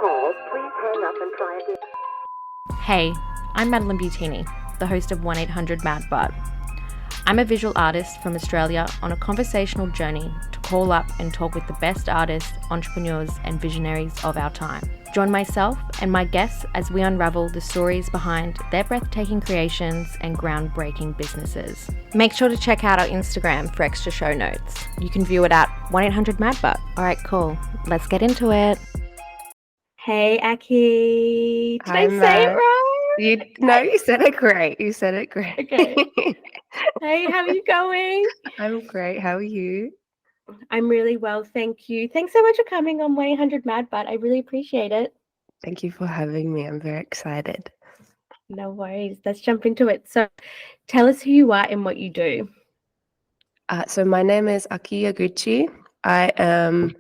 call, please hang up and try again. Hey, I'm Madeline Butini, the host of 1-800-MAD-BUTT. I'm a visual artist from Australia on a conversational journey to call up and talk with the best artists, entrepreneurs, and visionaries of our time. Join myself and my guests as we unravel the stories behind their breathtaking creations and groundbreaking businesses. Make sure to check out our Instagram for extra show notes. You can view it at 1-800-MAD-BUTT. All right, cool. Let's get into it. Hey, Aki. Did I say it right? You said it great. You said it great. Okay. Hey, how are you going? I'm great. How are you? I'm really well, thank you. Thanks so much for coming on 1-800-MAD-BUTT. I really appreciate it. Thank you for having me. I'm very excited. No worries. Let's jump into it. So tell us who you are and what you do. So my name is Aki Yaguchi. I am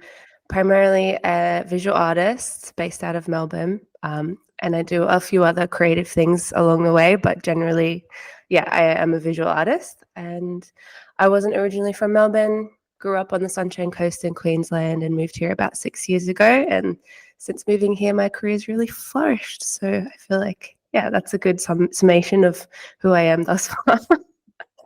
primarily a visual artist based out of Melbourne. And I do a few other creative things along the way, but generally, I am a visual artist. And I wasn't originally from Melbourne, grew up on the Sunshine Coast in Queensland and moved here about 6 years ago. And since moving here, my career's really flourished. So I feel like, that's a good summation of who I am thus far.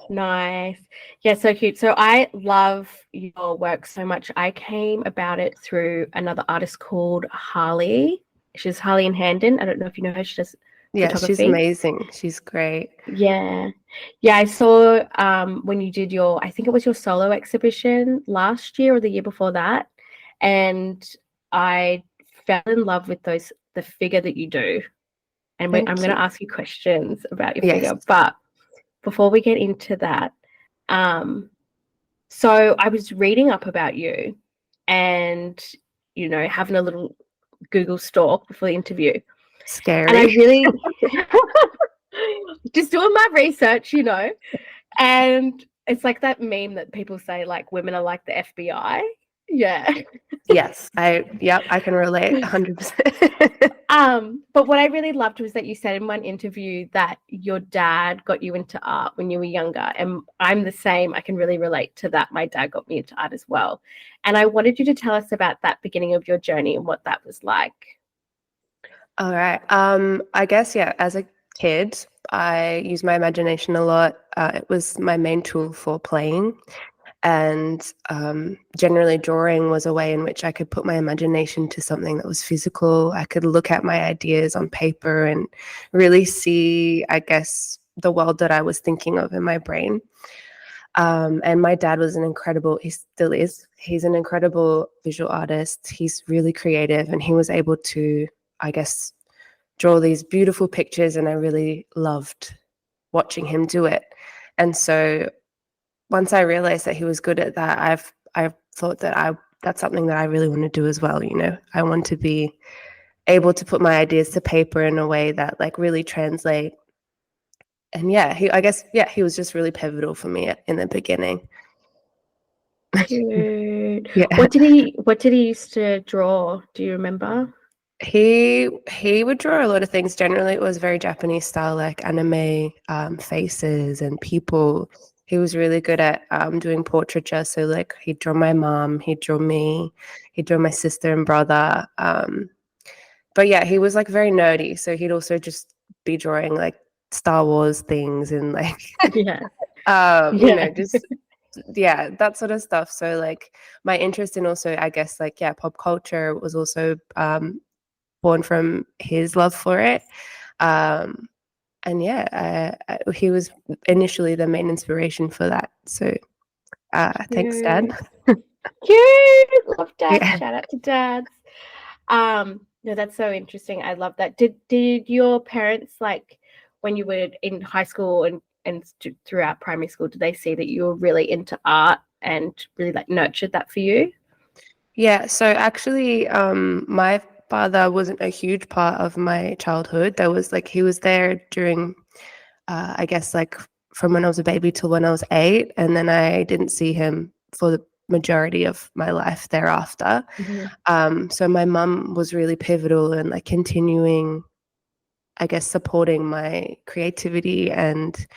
Nice. Yeah, so cute. So I love your work so much. I came about it through another artist called Harley. She's Harley in Handon. I don't know if you know her. She does photography. She's amazing. She's great. Yeah. I saw when you did I think it was your solo exhibition last year or the year before that. And I fell in love with the figure that you do. And I'm going to ask you questions about your figure. But before we get into that, so I was reading up about you and, having a little Google stalk before the interview. Scary. And I really just doing my research, and it's like that meme that people say, like, women are like the FBI. Yeah. Yes, I can relate 100%. But what I really loved was that you said in one interview that your dad got you into art when you were younger, and I'm the same. I can really relate to that. My dad got me into art as well, and I wanted you to tell us about that beginning of your journey and what that was like. All right. I guess, as a kid, I used my imagination a lot. It was my main tool for playing. And generally drawing was a way in which I could put my imagination to something that was physical. I could look at my ideas on paper and really see, I guess, the world that I was thinking of in my brain. And my dad was he still is, he's an incredible visual artist. He's really creative, and he was able to, I guess, draw these beautiful pictures, and I really loved watching him do it. And so once I realized that he was good at that, I've thought that that's something that I really want to do as well. I want to be able to put my ideas to paper in a way that like really translate. And he was just really pivotal for me in the beginning. Dude. What did he used to draw? Do you remember? He would draw a lot of things. Generally, it was very Japanese style, like anime faces and people. He was really good at doing portraiture. So like he'd draw my mom, he'd draw me, he'd draw my sister and brother. But he was like very nerdy. So he'd also just be drawing like Star Wars things and like, that sort of stuff. So like my interest in also, I guess, like, pop culture was also born from his love for it. He was initially the main inspiration for that. So thanks, Dad. Cute. Love Dad. Yeah. Shout out to Dads. No, that's so interesting. I love that. Did your parents, like, when you were in high school and throughout primary school, did they see that you were really into art and really like nurtured that for you? Yeah. So actually, my father wasn't a huge part of my childhood. He was there during, I guess, like from when I was a baby till when I was 8, and then I didn't see him for the majority of my life thereafter. Mm-hmm. So my mum was really pivotal in like continuing, I guess, supporting my creativity and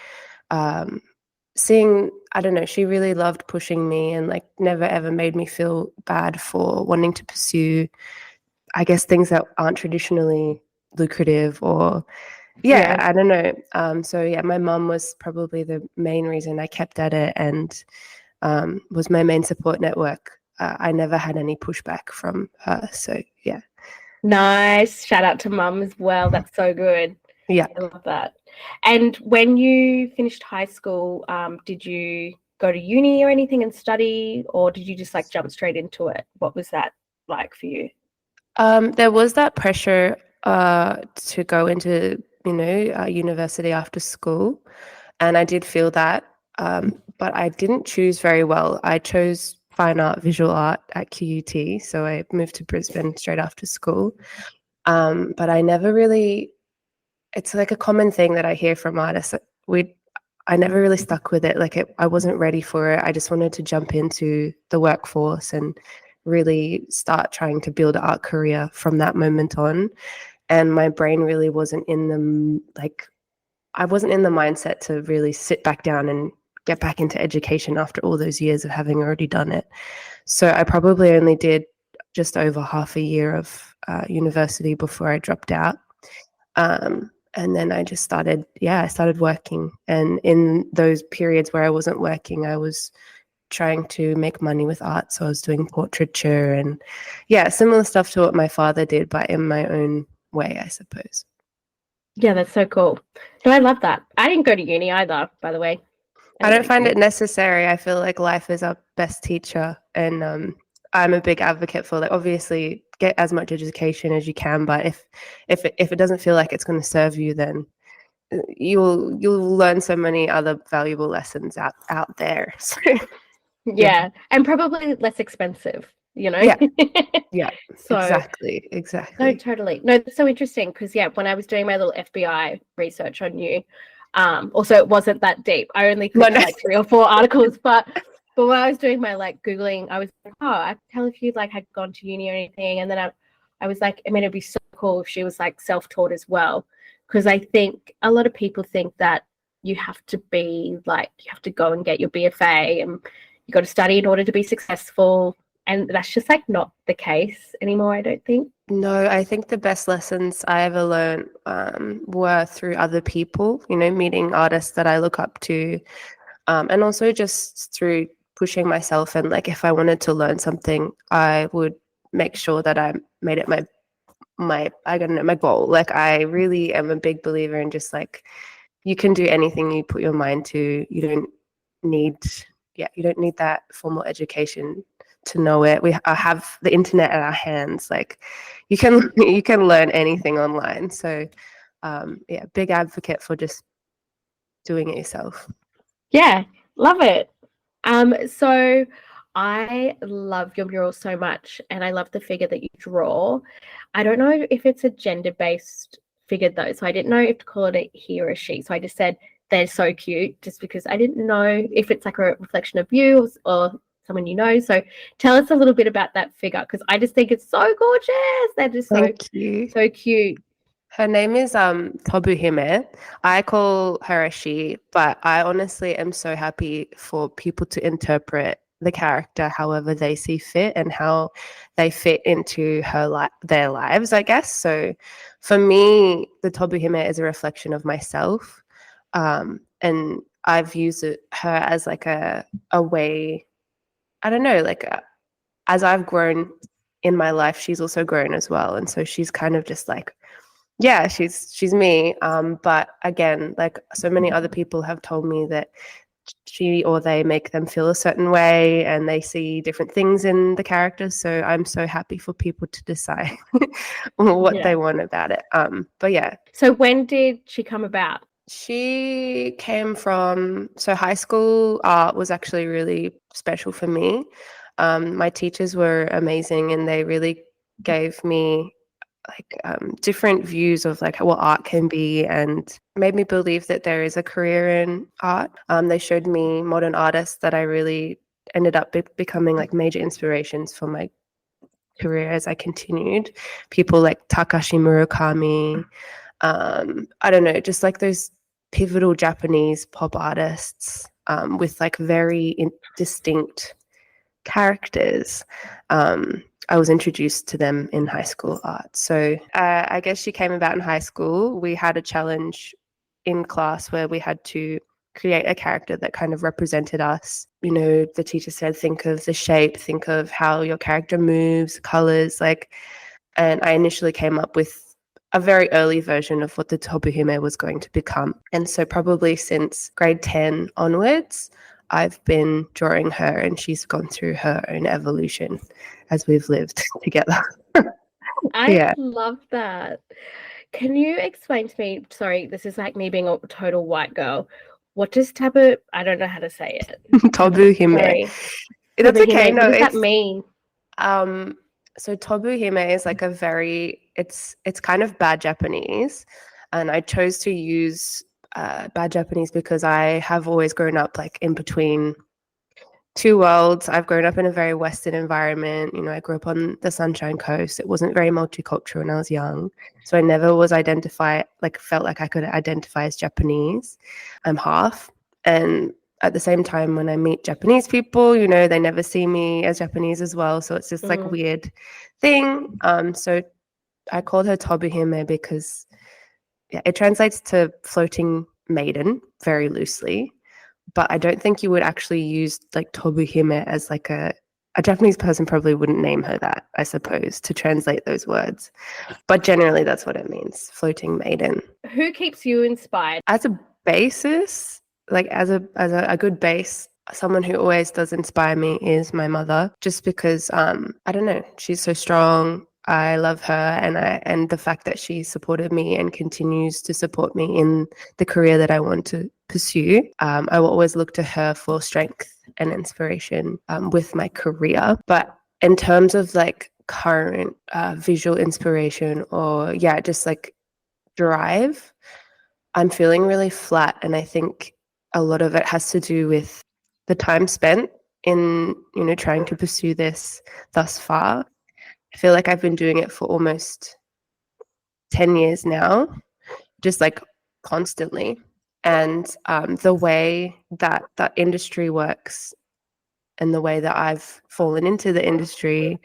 seeing, I don't know, she really loved pushing me and like never ever made me feel bad for wanting to pursue I guess things that aren't traditionally lucrative or yeah, Yeah. I don't know. So yeah, my mum was probably the main reason I kept at it and was my main support network. I never had any pushback from her. So yeah. Nice. Shout out to mum as well. That's so good. Yeah. I love that. And when you finished high school, did you go to uni or anything and study, or did you just like jump straight into it? What was that like for you? There was that pressure to go into, university after school, and I did feel that, but I didn't choose very well. I chose fine art, visual art at QUT, so I moved to Brisbane straight after school. But I never really, it's like a common thing that I hear from artists. I never really stuck with it. I wasn't ready for it. I just wanted to jump into the workforce and really start trying to build an art career from that moment on. And my brain really wasn't in I wasn't in the mindset to really sit back down and get back into education after all those years of having already done it. So I probably only did just over half a year of university before I dropped out. And then I just started, I started working. And in those periods where I wasn't working, I was trying to make money with art. So I was doing portraiture and, similar stuff to what my father did, but in my own way, I suppose. Yeah, that's so cool. No, I love that. I didn't go to uni either, by the way. I don't find it necessary. I feel like life is our best teacher. And I'm a big advocate for obviously get as much education as you can, but if it doesn't feel like it's going to serve you, then you'll learn so many other valuable lessons out there. So, Yeah, and probably less expensive, yeah, yeah, So, exactly. no, totally. No, that's so interesting because, when I was doing my little FBI research on you, also it wasn't that deep. I only clicked like 3 or 4 articles, but when I was doing my like Googling, I was like, oh, I could tell if you like had gone to uni or anything. And then I was like, I mean, it'd be so cool if she was like self-taught as well. Because I think a lot of people think that you have to be like, you have to go and get your BFA and you got to study in order to be successful. And that's just like not the case anymore, I don't think. No, I think the best lessons I ever learned were through other people, meeting artists that I look up to, and also just through pushing myself. And if I wanted to learn something, I would make sure that I made it I don't know, my goal. I really am a big believer in just you can do anything you put your mind to. Need, you don't need that formal education to know it. We have the internet at our hands. You can learn anything online. So, big advocate for just doing it yourself. Yeah, love it. So I love your mural so much, and I love the figure that you draw. I don't know if it's a gender-based figure though, so I didn't know if to call it a he or a she. So I just said they're so cute, just because I didn't know if it's like a reflection of you or someone you know. So tell us a little bit about that figure, because I just think it's so gorgeous. They're just Thank you. so cute. Her name is Tobu Hime. I call her a she, but I honestly am so happy for people to interpret the character however they see fit and how they fit into their lives, I guess. So for me, the Tobu Hime is a reflection of myself. And I've used her as a way, I don't know, as I've grown in my life, she's also grown as well. And so she's kind of just she's me. But again, so many other people have told me that she or they make them feel a certain way and they see different things in the characters. So I'm so happy for people to decide what they want about it. But yeah. So when did she come about? She came from, so high school art was actually really special for me. My teachers were amazing and they really gave me different views of what art can be and made me believe that there is a career in art. They showed me modern artists that I really ended up becoming major inspirations for my career as I continued. People like Takashi Murakami, I don't know, just those pivotal Japanese pop artists with very distinct characters. I was introduced to them in high school art. So I guess she came about in high school. We had a challenge in class where we had to create a character that kind of represented us. You know, the teacher said, think of the shape, think of how your character moves, colors, like, and I initially came up with a very early version of what the Tobu Hime was going to become. And so probably since grade 10 onwards, I've been drawing her, and she's gone through her own evolution as we've lived together. I love that. Can you explain to me, sorry, this is like me being a total white girl. What does tabu, I don't know how to say it. Tobu Hime. Sorry. That's Tobu okay. Hime. No, What does that it's mean? so Tobu Hime is like a very it's kind of bad Japanese, and I chose to use bad Japanese because I have always grown up like in between two worlds. I've grown up in a very Western environment. You know, I grew up on the Sunshine Coast. It wasn't very multicultural when I was young. So I never was felt like I could identify as Japanese. I'm half. And at the same time, when I meet Japanese people, you know, they never see me as Japanese as well. So it's just like a weird thing. So I called her Tobu Hime because it translates to floating maiden very loosely. But I don't think you would actually use like Tobu Hime as like a Japanese person probably wouldn't name her that, I suppose, to translate those words. But generally that's what it means, floating maiden. Who keeps you inspired? As a basis, like as a good base, someone who always does inspire me is my mother, just because I don't know, she's so strong. I love her, and the fact that she supported me and continues to support me in the career that I want to pursue. I will always look to her for strength and inspiration with my career. But in terms of like current visual inspiration or just like drive, I'm feeling really flat, and I think a lot of it has to do with the time spent in, you know, trying to pursue this thus far. I feel like I've been doing it for almost 10 years now, just like constantly. And the way that that industry works and the way that I've fallen into the industry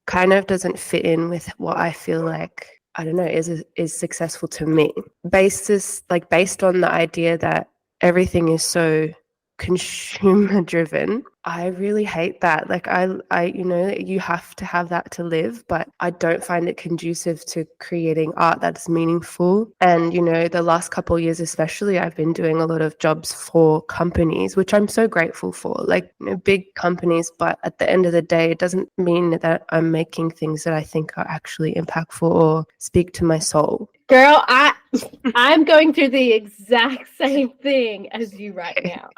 kind of doesn't fit in with what I feel like, I don't know, is successful to me. Based on the idea that everything is so consumer driven, I really hate that. Like I you know, you have to have that to live, but I don't find it conducive to creating art that's meaningful. And you know, the last couple of years especially, I've been doing a lot of jobs for companies, which I'm so grateful for, like, you know, big companies. But at the end of the day, it doesn't mean that I'm making things that I think are actually impactful or speak to my soul. Girl, I'm going through the exact same thing as you right now.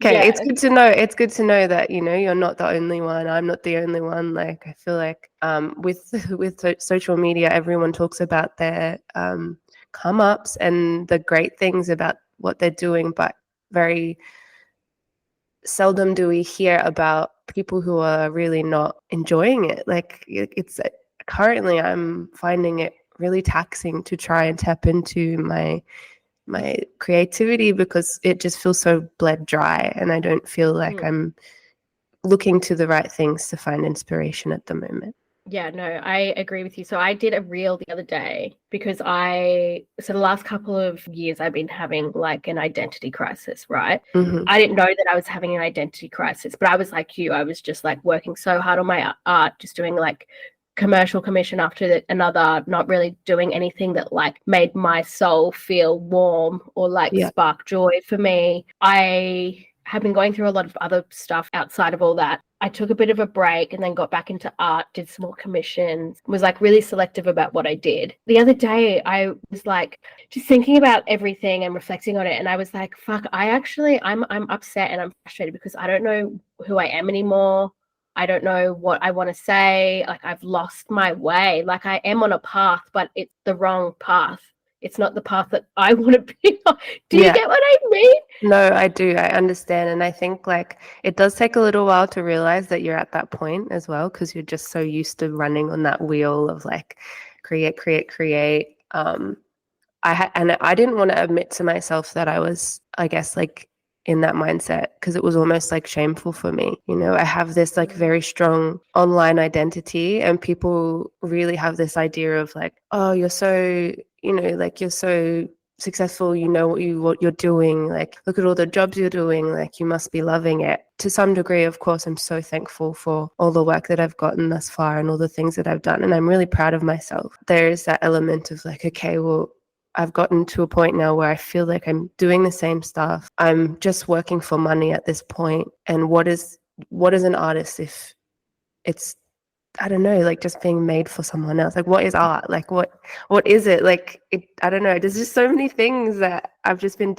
Okay, Yeah. it's good to know. It's good to know that, you know, you're not the only one. I'm not the only one. Like, I feel like with social media, everyone talks about their come ups and the great things about what they're doing, but very seldom do we hear about people who are really not enjoying it. Like, it's currently I'm finding it really taxing to try and tap into my creativity because it just feels so bled dry, and I don't feel like I'm looking to the right things to find inspiration at the moment. Yeah, no, I agree with you. So I did a reel the other day because the last couple of years I've been having like an identity crisis, right? I didn't know that I was having an identity crisis, but I was like you. I was just like working so hard on my art, just doing like commercial commission after another, not really doing anything that like made my soul feel warm or like spark joy for me. I have been going through a lot of other stuff outside of all that. I took a bit of a break and then got back into art, did some more commissions, was like really selective about what I did. The other day I was like just thinking about everything and reflecting on it, and I was like, fuck, I'm upset and I'm frustrated because I don't know who I am anymore. I don't know what I want to say. Like, I've lost my way. Like, I am on a path, but it's the wrong path. It's not the path that I want to be on. Do you get what I mean? No, I do. I understand. And I think like it does take a little while to realize that you're at that point as well, because you're just so used to running on that wheel of like create. I didn't want to admit to myself that I was, I guess, like in that mindset because it was almost like shameful for me. You know, I have this like very strong online identity, and people really have this idea of like, oh, you're so, you know, like you're so successful, you know what you're doing, like look at all the jobs you're doing, like you must be loving it. To some degree, of course, I'm so thankful for all the work that I've gotten thus far and all the things that I've done, and I'm really proud of myself. There's that element of like, okay, well, I've gotten to a point now where I feel like I'm doing the same stuff. I'm just working for money at this point. And what is an artist if it's, I don't know, like just being made for someone else? Like, what is art? Like, what is it? Like, I don't know. There's just so many things that I've just been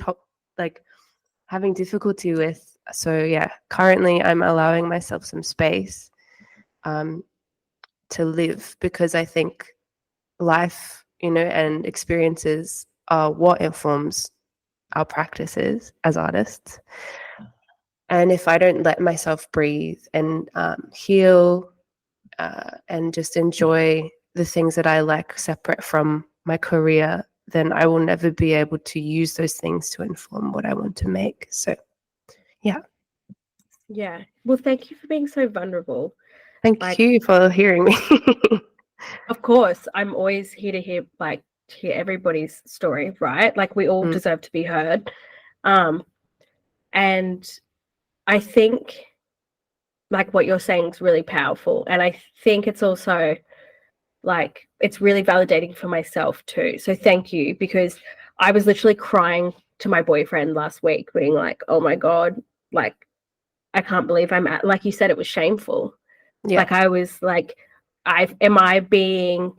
like having difficulty with. So yeah, currently I'm allowing myself some space to live, because I think life, you know, and experiences are what informs our practices as artists. And if I don't let myself breathe and heal and just enjoy the things that I like separate from my career, then I will never be able to use those things to inform what I want to make. So, yeah. Yeah. Well, thank you for being so vulnerable. Thank you for hearing me. Of course, I'm always here to hear everybody's story, right? Like we all deserve to be heard. And I think like what you're saying is really powerful. And I think it's also like it's really validating for myself too. So thank you, because I was literally crying to my boyfriend last week, being like, oh my God, like I can't believe I'm at, like you said, it was shameful. Yeah. Like I was like, am I being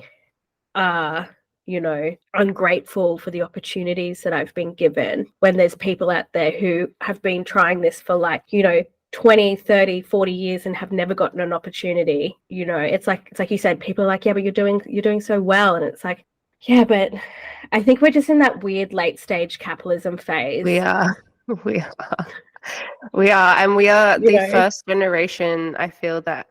you know, ungrateful for the opportunities that I've been given, when there's people out there who have been trying this for like, you know, 20, 30, 40 years and have never gotten an opportunity. You know, it's like you said, people are like, yeah, but you're doing so well. And it's like, yeah, but I think we're just in that weird late stage capitalism phase. We are. And we are the first generation, I feel, that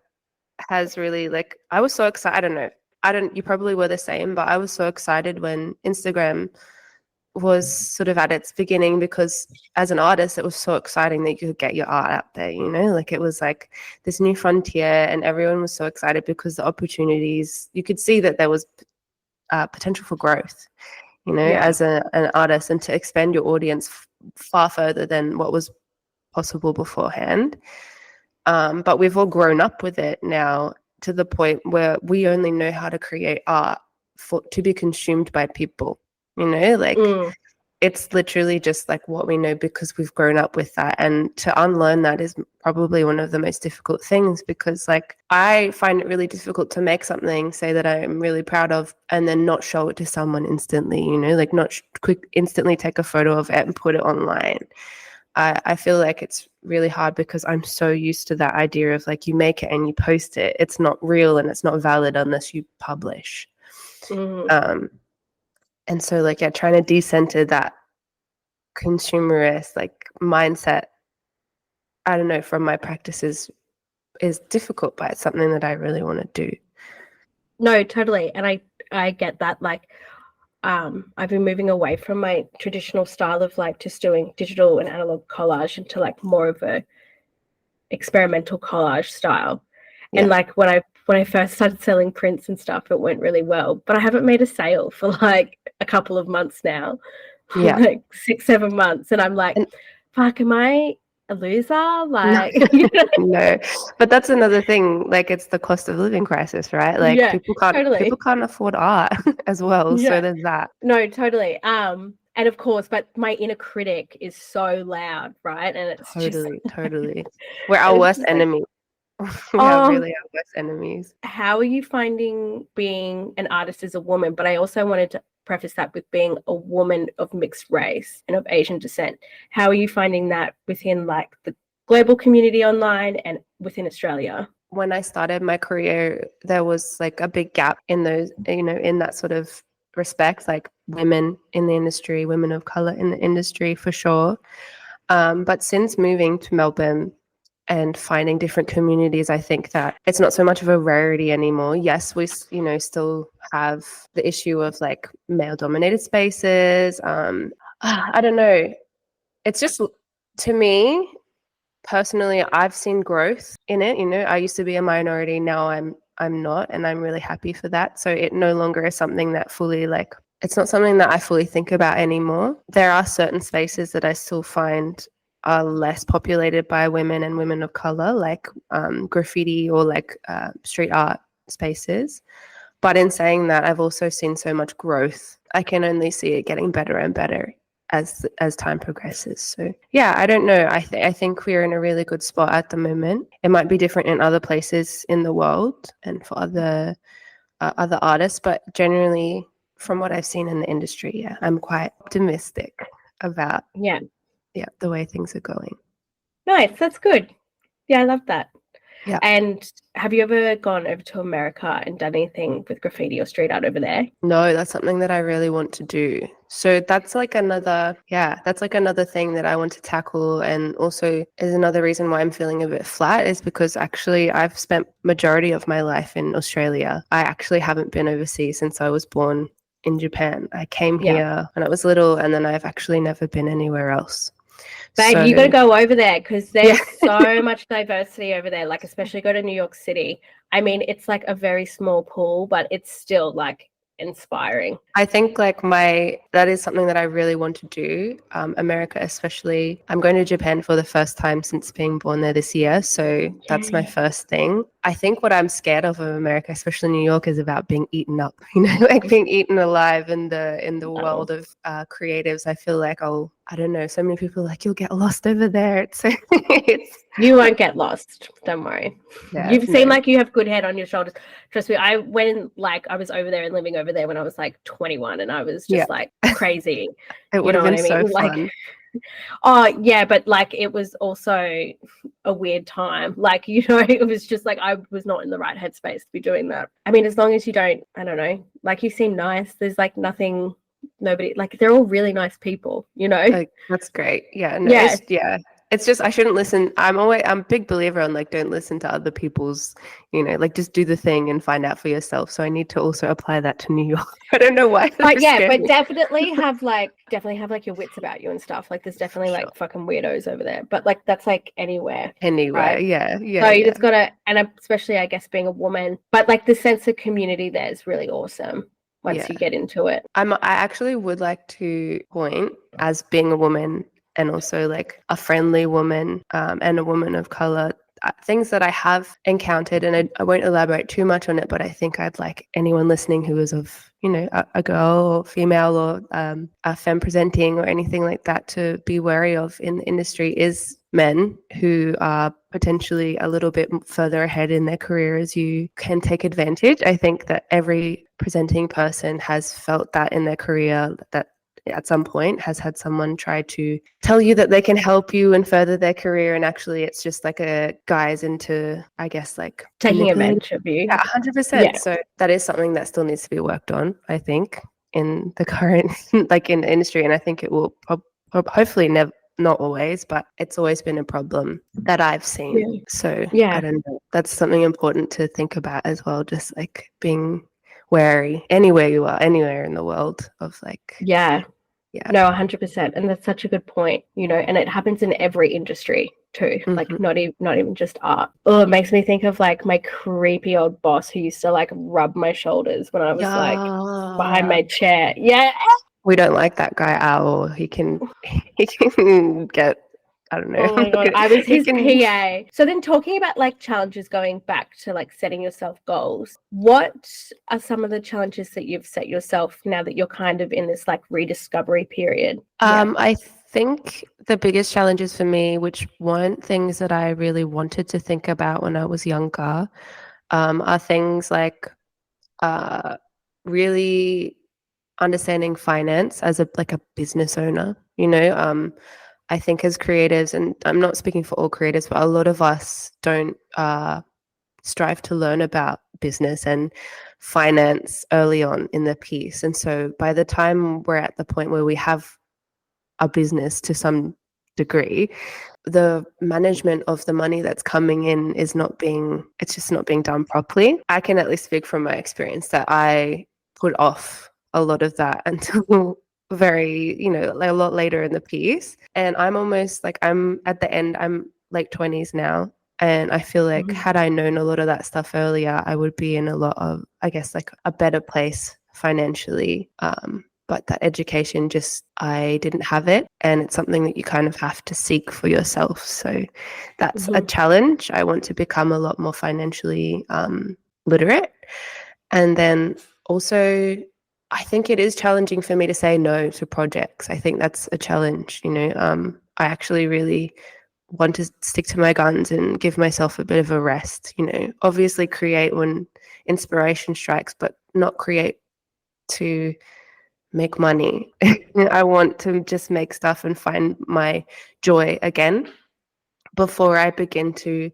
has really, like, I was so excited. I don't, you probably were the same, but I was so excited when Instagram was sort of at its beginning, because as an artist, it was so exciting that you could get your art out there, you know, like it was like this new frontier, and everyone was so excited because the opportunities, you could see that there was potential for growth, you know, as an artist, and to expand your audience far further than what was possible beforehand. But we've all grown up with it now, to the point where we only know how to create art to be consumed by people, you know, like it's literally just like what we know because we've grown up with that. And to unlearn that is probably one of the most difficult things, because like I find it really difficult to make something, say that I'm really proud of, and then not show it to someone instantly, you know, like not instantly take a photo of it and put it online. I feel like it's really hard because I'm so used to that idea of like you make it and you post it. It's not real and it's not valid unless you publish. And so like, yeah, trying to decenter that consumerist like mindset, I don't know, from my practices is difficult, but it's something that I really want to do. No, totally. And I get that. Like, I've been moving away from my traditional style of like just doing digital and analog collage into like more of a experimental collage style. Yeah. And like when I first started selling prints and stuff, it went really well, but I haven't made a sale for like a couple of months now. Yeah. Like 6-7 months. And I'm like, fuck, am I a loser? Like, no, but that's another thing. Like, it's the cost of living crisis, right? Like, people can't afford art as well. Yeah. So there's that. No, totally. And of course, but my inner critic is so loud, right? And it's totally. We're our worst enemy. We are really our worst enemies. How are you finding being an artist as a woman? But I also wanted to preface that with being a woman of mixed race and of Asian descent. How are you finding that within like the global community online and within Australia? When I started my career, there was like a big gap in those, you know, in that sort of respect, like women in the industry, women of color in the industry for sure. But since moving to Melbourne and finding different communities, I think that it's not so much of a rarity anymore. Yes, we, you know, still have the issue of like male dominated spaces. I don't know. It's just To me, personally, I've seen growth in it. I used to be a minority, now I'm not, and I'm really happy for that. So it no longer is something that fully like it's not something that I fully think about anymore. There are certain spaces that I still find are less populated by women and women of color, like graffiti or like street art spaces. But in saying that, I've also seen so much growth. I can only see it getting better and better as time progresses. So yeah, I don't know. I think we're in a really good spot at the moment. It might be different in other places in the world and for other artists, but generally, from what I've seen in the industry, yeah, I'm quite optimistic about Yeah. the way things are going. Nice. That's good. Yeah, I love that. Yeah. And have you ever gone over to America and done anything with graffiti or street art over there? No, that's something that I really want to do. So that's like another thing that I want to tackle. And also is another reason why I'm feeling a bit flat is because actually I've spent majority of my life in Australia. I actually haven't been overseas since I was born in Japan. I came here when I was little, and then I've actually never been anywhere else. Babe, So, you got to go over there because there's yeah. so much diversity over there, like especially go to New York City. I mean, it's like a very small pool, but it's still like inspiring. I think like that is something that I really want to do. America, especially. I'm going to Japan for the first time since being born there this year. So that's my first thing. I think what I'm scared of America, especially New York, is about being eaten up, like being eaten alive in the world of creatives. I feel like I don't know, so many people are like, you'll get lost over there. You won't get lost. Don't worry. Yeah, You seem like you have good head on your shoulders. Trust me, I was over there and living over there when I was like 21, and I was just like crazy. It would have been so fun. Like, oh yeah, but like it was also a weird time. Like, it was just like I was not in the right headspace to be doing that. I mean, as long as you don't, I don't know, like you seem nice. There's like nobody, like they're all really nice people, Like, that's great. Yeah. No, it's just I shouldn't listen. I'm a big believer on like don't listen to other people's, like just do the thing and find out for yourself. So I need to also apply that to New York. I don't know why. But yeah, but definitely have like your wits about you and stuff. Like there's definitely like fucking weirdos over there. But like that's like anywhere. Right? Yeah. So you just gotta, and especially I guess being a woman, but like the sense of community there is really awesome once you get into it. I actually would like to point as being a woman and also like a friendly woman and a woman of color, things that I have encountered, and I won't elaborate too much on it, but I think I'd like anyone listening who is of, a girl or female or a femme presenting or anything like that to be wary of in the industry is men who are potentially a little bit further ahead in their career as you can take advantage. I think that every presenting person has felt that in their career, that at some point has had someone try to tell you that they can help you and further their career, and actually it's just like a guise into, I guess, like taking advantage of you. 100%. So that is something that still needs to be worked on, I think, in the current like in the industry, and I think it will hopefully never, not always, but it's always been a problem that I've seen. So I don't know, that's something important to think about as well, just like being wary anywhere you are, anywhere in the world of like no, 100%. And that's such a good point, and it happens in every industry too. Like not even just art. Oh, it makes me think of like my creepy old boss who used to like rub my shoulders when I was like behind my chair. Yeah. We don't like that guy at all. He can get, I don't know. Oh my God, I was his PA. So then talking about like challenges, going back to like setting yourself goals, what are some of the challenges that you've set yourself now that you're kind of in this like rediscovery period? I think the biggest challenges for me, which weren't things that I really wanted to think about when I was younger, are things like really understanding finance as a business owner, I think as creatives, and I'm not speaking for all creatives, but a lot of us don't strive to learn about business and finance early on in the piece. And so by the time we're at the point where we have a business to some degree, the management of the money that's coming in it's just not being done properly. I can at least speak from my experience that I put off a lot of that until very, like a lot later in the piece. And I'm almost like, I'm at the end, I'm late 20s now. And I feel like Mhm. had I known a lot of that stuff earlier, I would be in a lot of, I guess, like a better place financially. But that education just, I didn't have it. And it's something that you kind of have to seek for yourself. So that's a Mhm. challenge. I want to become a lot more financially literate. And then also, I think it is challenging for me to say no to projects. I think that's a challenge. I actually really want to stick to my guns and give myself a bit of a rest. Obviously create when inspiration strikes, but not create to make money. I want to just make stuff and find my joy again before I begin to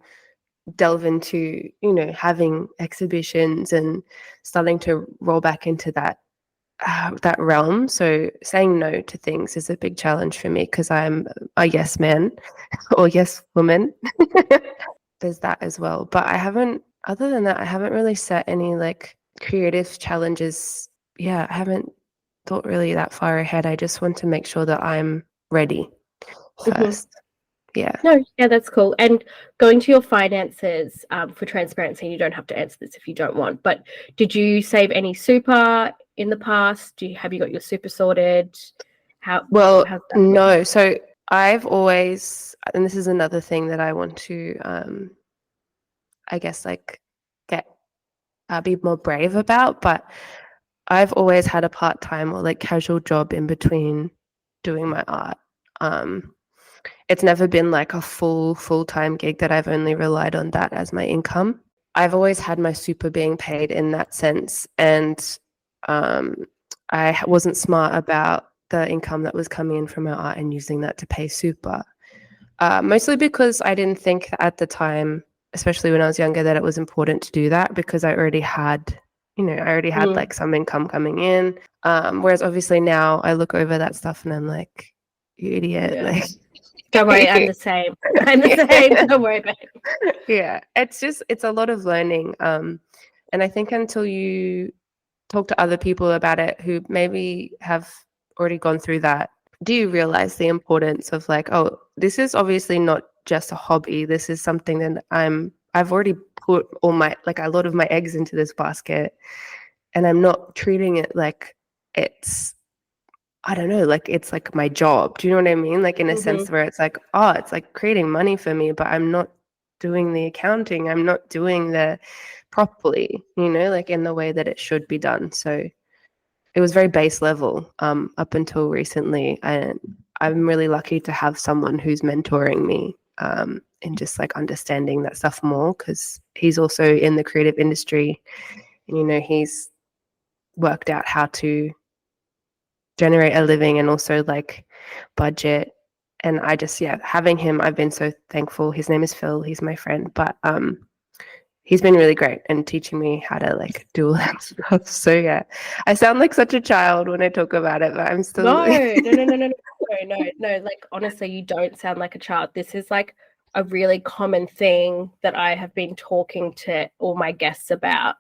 delve into, having exhibitions and starting to roll back into that realm. So saying no to things is a big challenge for me because I'm a yes man or yes woman. There's that as well. But other than that, I haven't really set any like creative challenges. Yeah, I haven't thought really that far ahead. I just want to make sure that I'm ready Mhm. first. Yeah. No, yeah, that's cool. And going to your finances, for transparency, you don't have to answer this if you don't want, but did you save any super in the past? Have you got your super sorted? Well, How's that looking? no. So I've always, and this is another thing that I want to, I guess, like get be more brave about. But I've always had a part time or like casual job in between doing my art. Um, it's never been like a full time gig that I've only relied on that as my income. I've always had my super being paid in that sense, and um, wasn't smart about the income that was coming in from my art and using that to pay super. Mostly because I didn't think at the time, especially when I was younger, that it was important to do that because I already had Mm, like some income coming in. Whereas obviously now I look over that stuff and I'm like, you idiot. yeah. Like, Don't worry, I'm the same. I'm the same. Don't worry about it. yeah, it's a lot of learning. And I think until you talk to other people about it who maybe have already gone through that, do you realize the importance of like, oh, this is obviously not just a hobby. This is something that I've already put a lot of my eggs into this basket, and I'm not treating it like it's, I don't know, like it's like my job. Do you know what I mean? Like in a sense Mhm. where it's like, oh, it's like creating money for me, but I'm not doing the accounting. I'm not doing the properly, like in the way that it should be done. So it was very base level up until recently. And I'm really lucky to have someone who's mentoring me in just like understanding that stuff more because he's also in the creative industry and, he's worked out how to generate a living and also like budget. And I just, yeah, having him, I've been so thankful. His name is Phil. He's my friend, but he's been really great and teaching me how to like do all that stuff. So yeah, I sound like such a child when I talk about it, but I'm still. No, no, no, no, no, no, no, no. Like, honestly, you don't sound like a child. This is like a really common thing that I have been talking to all my guests about.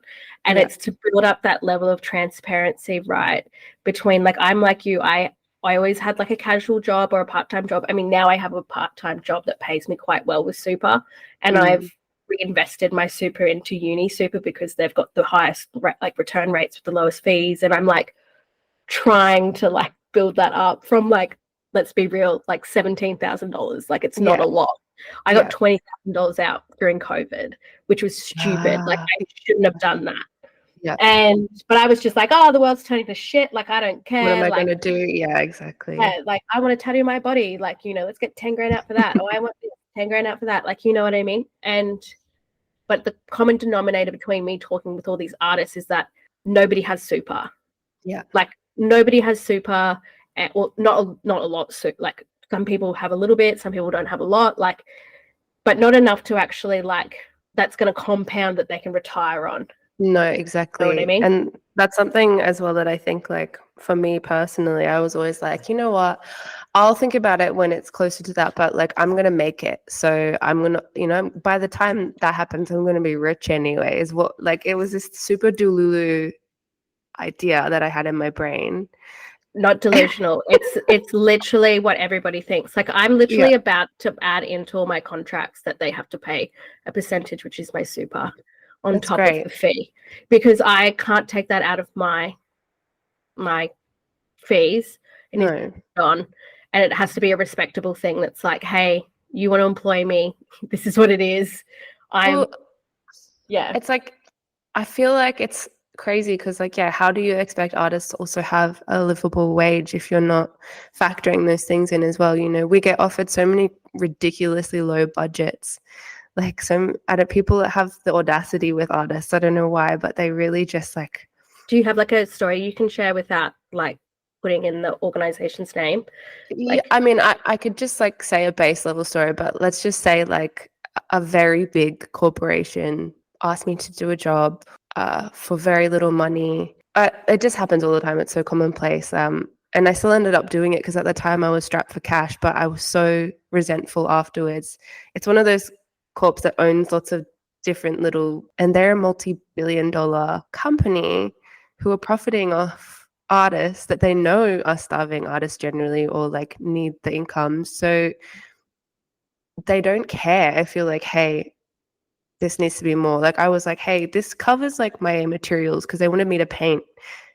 And Yeah. it's to build up that level of transparency, right? Between like, I'm like you, I always had like a casual job or a part-time job. I mean, now I have a part-time job that pays me quite well with super, and Mm, I've reinvested my super into uni super because they've got the highest like return rates with the lowest fees. And I'm like trying to like build that up from like, let's be real, like $17,000. Like it's not yeah. a lot. I got Yeah. $20,000 out during COVID, which was stupid. Like Ah, I shouldn't have done that. yeah. And but I was just like, oh, the world's turning to shit. Like I don't What am care. I going Like to do? Yeah, exactly. yeah, like I want to tattoo my body. Like let's get 10 grand out for that. Oh, I want 10 grand out for that. Like you know what I mean? And but the common denominator between me talking with all these artists is that nobody has super. Yeah. Like nobody has super, or not a lot. So like some people have a little bit, some people don't have a lot. Like, but not enough to actually like that's going to compound that they can retire on. No, You know what I exactly. mean? And that's something as well that I think, like, for me personally, I was always like, you know what? I'll think about it when it's closer to that, but like, I'm going to make it. So I'm going to, by the time that happens, I'm going to be rich anyway, is like, it was this super Dululu idea that I had in my brain. not delusional. It's literally what everybody thinks. Like I'm literally about to add into all my contracts that they have to pay a percentage, which is my super, on That's top great. of the fee, because I can't take that out of my fees. It needs to be on, and it has to be a respectable thing that's like, hey, you want to employ me? This is what it is. It's like, I feel like it's crazy because, like, yeah, how do you expect artists to also have a livable wage if you're not factoring those things in as well? You know, we get offered so many ridiculously low budgets. Like people that have the audacity with artists, I don't know why, but they really just like. Do you have like a story you can share without like putting in the organization's name? Yeah, I mean, I could just like say a base level story, but let's just say like a very big corporation asked me to do a job for very little money. It just happens all the time. It's so commonplace. And I still ended up doing it because at the time I was strapped for cash, but I was so resentful afterwards. It's one of those corps that owns lots of different and they're a multi-billion-dollar company who are profiting off artists that they know are starving artists generally, or like need the income. So they don't care if you're like, hey, this needs to be more. Like I was like, hey, this covers like my materials, because they wanted me to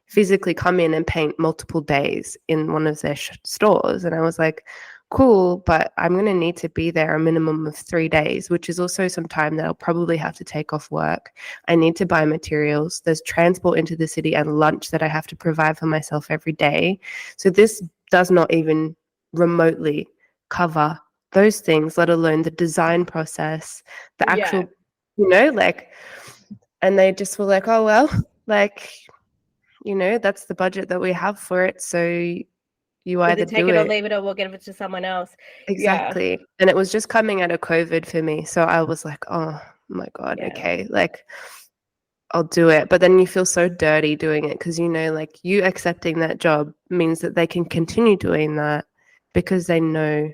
physically come in and paint multiple days in one of their stores. And I was like, cool, but I'm going to need to be there a minimum of 3 days, which is also some time that I'll probably have to take off work. I need to buy materials. There's transport into the city and lunch that I have to provide for myself every day. So this does not even remotely cover those things, let alone the design process, the actual, you know, like, and they just were like, oh, well, like, you know, that's the budget that we have for it. So you either take do it it or leave it, or we'll give it to someone else. Exactly. Yeah. And it was just coming out of COVID for me. So I was like, oh my God, okay, like I'll do it. But then you feel so dirty doing it because, you know, like you accepting that job means that they can continue doing that because they know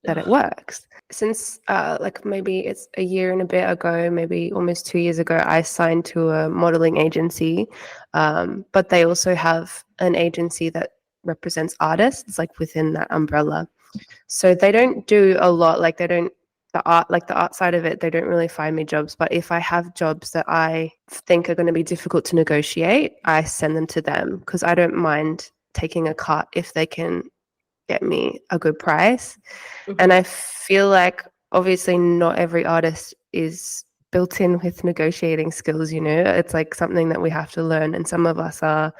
that it works. Since like maybe it's a year and a bit ago, maybe almost 2 years ago, I signed to a modeling agency. But they also have an agency that represents artists like within that umbrella. So they don't do a lot, like the art side of it, they don't really find me jobs. But if I have jobs that I think are going to be difficult to negotiate, I send them to them because I don't mind taking a cut if they can get me a good price. And I feel like obviously not every artist is built in with negotiating skills, you know, it's like something that we have to learn, and some of us are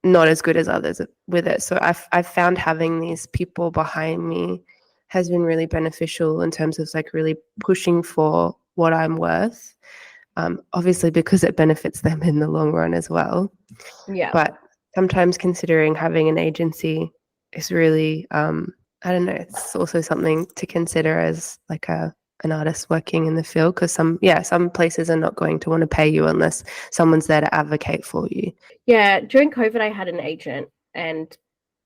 not as good as others with it. So I've found having these people behind me has been really beneficial in terms of like really pushing for what I'm worth. Obviously because it benefits them in the long run as well. Yeah. But sometimes considering having an agency is really, I don't know, it's also something to consider as like an artist working in the field, because some places are not going to want to pay you unless someone's there to advocate for you. Yeah, during COVID I had an agent, and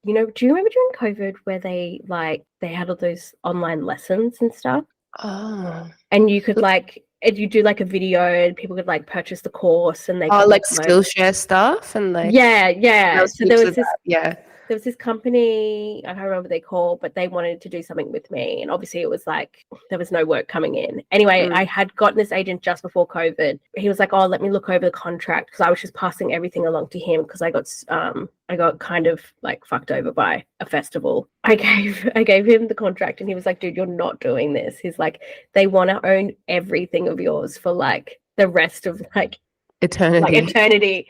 you know, do you remember during COVID where they had all those online lessons and stuff? Oh. And you could you do like a video and people could like purchase the course and they could like Skillshare stuff and like so there was this there was this company, I can't remember what they called, but they wanted to do something with me. And obviously it was like, there was no work coming in. Anyway, I had gotten this agent just before COVID. He was like, oh, let me look over the contract, because I was just passing everything along to him because I got kind of like fucked over by a festival. I gave him the contract and he was like, dude, you're not doing this. He's like, they want to own everything of yours for like the rest of like eternity.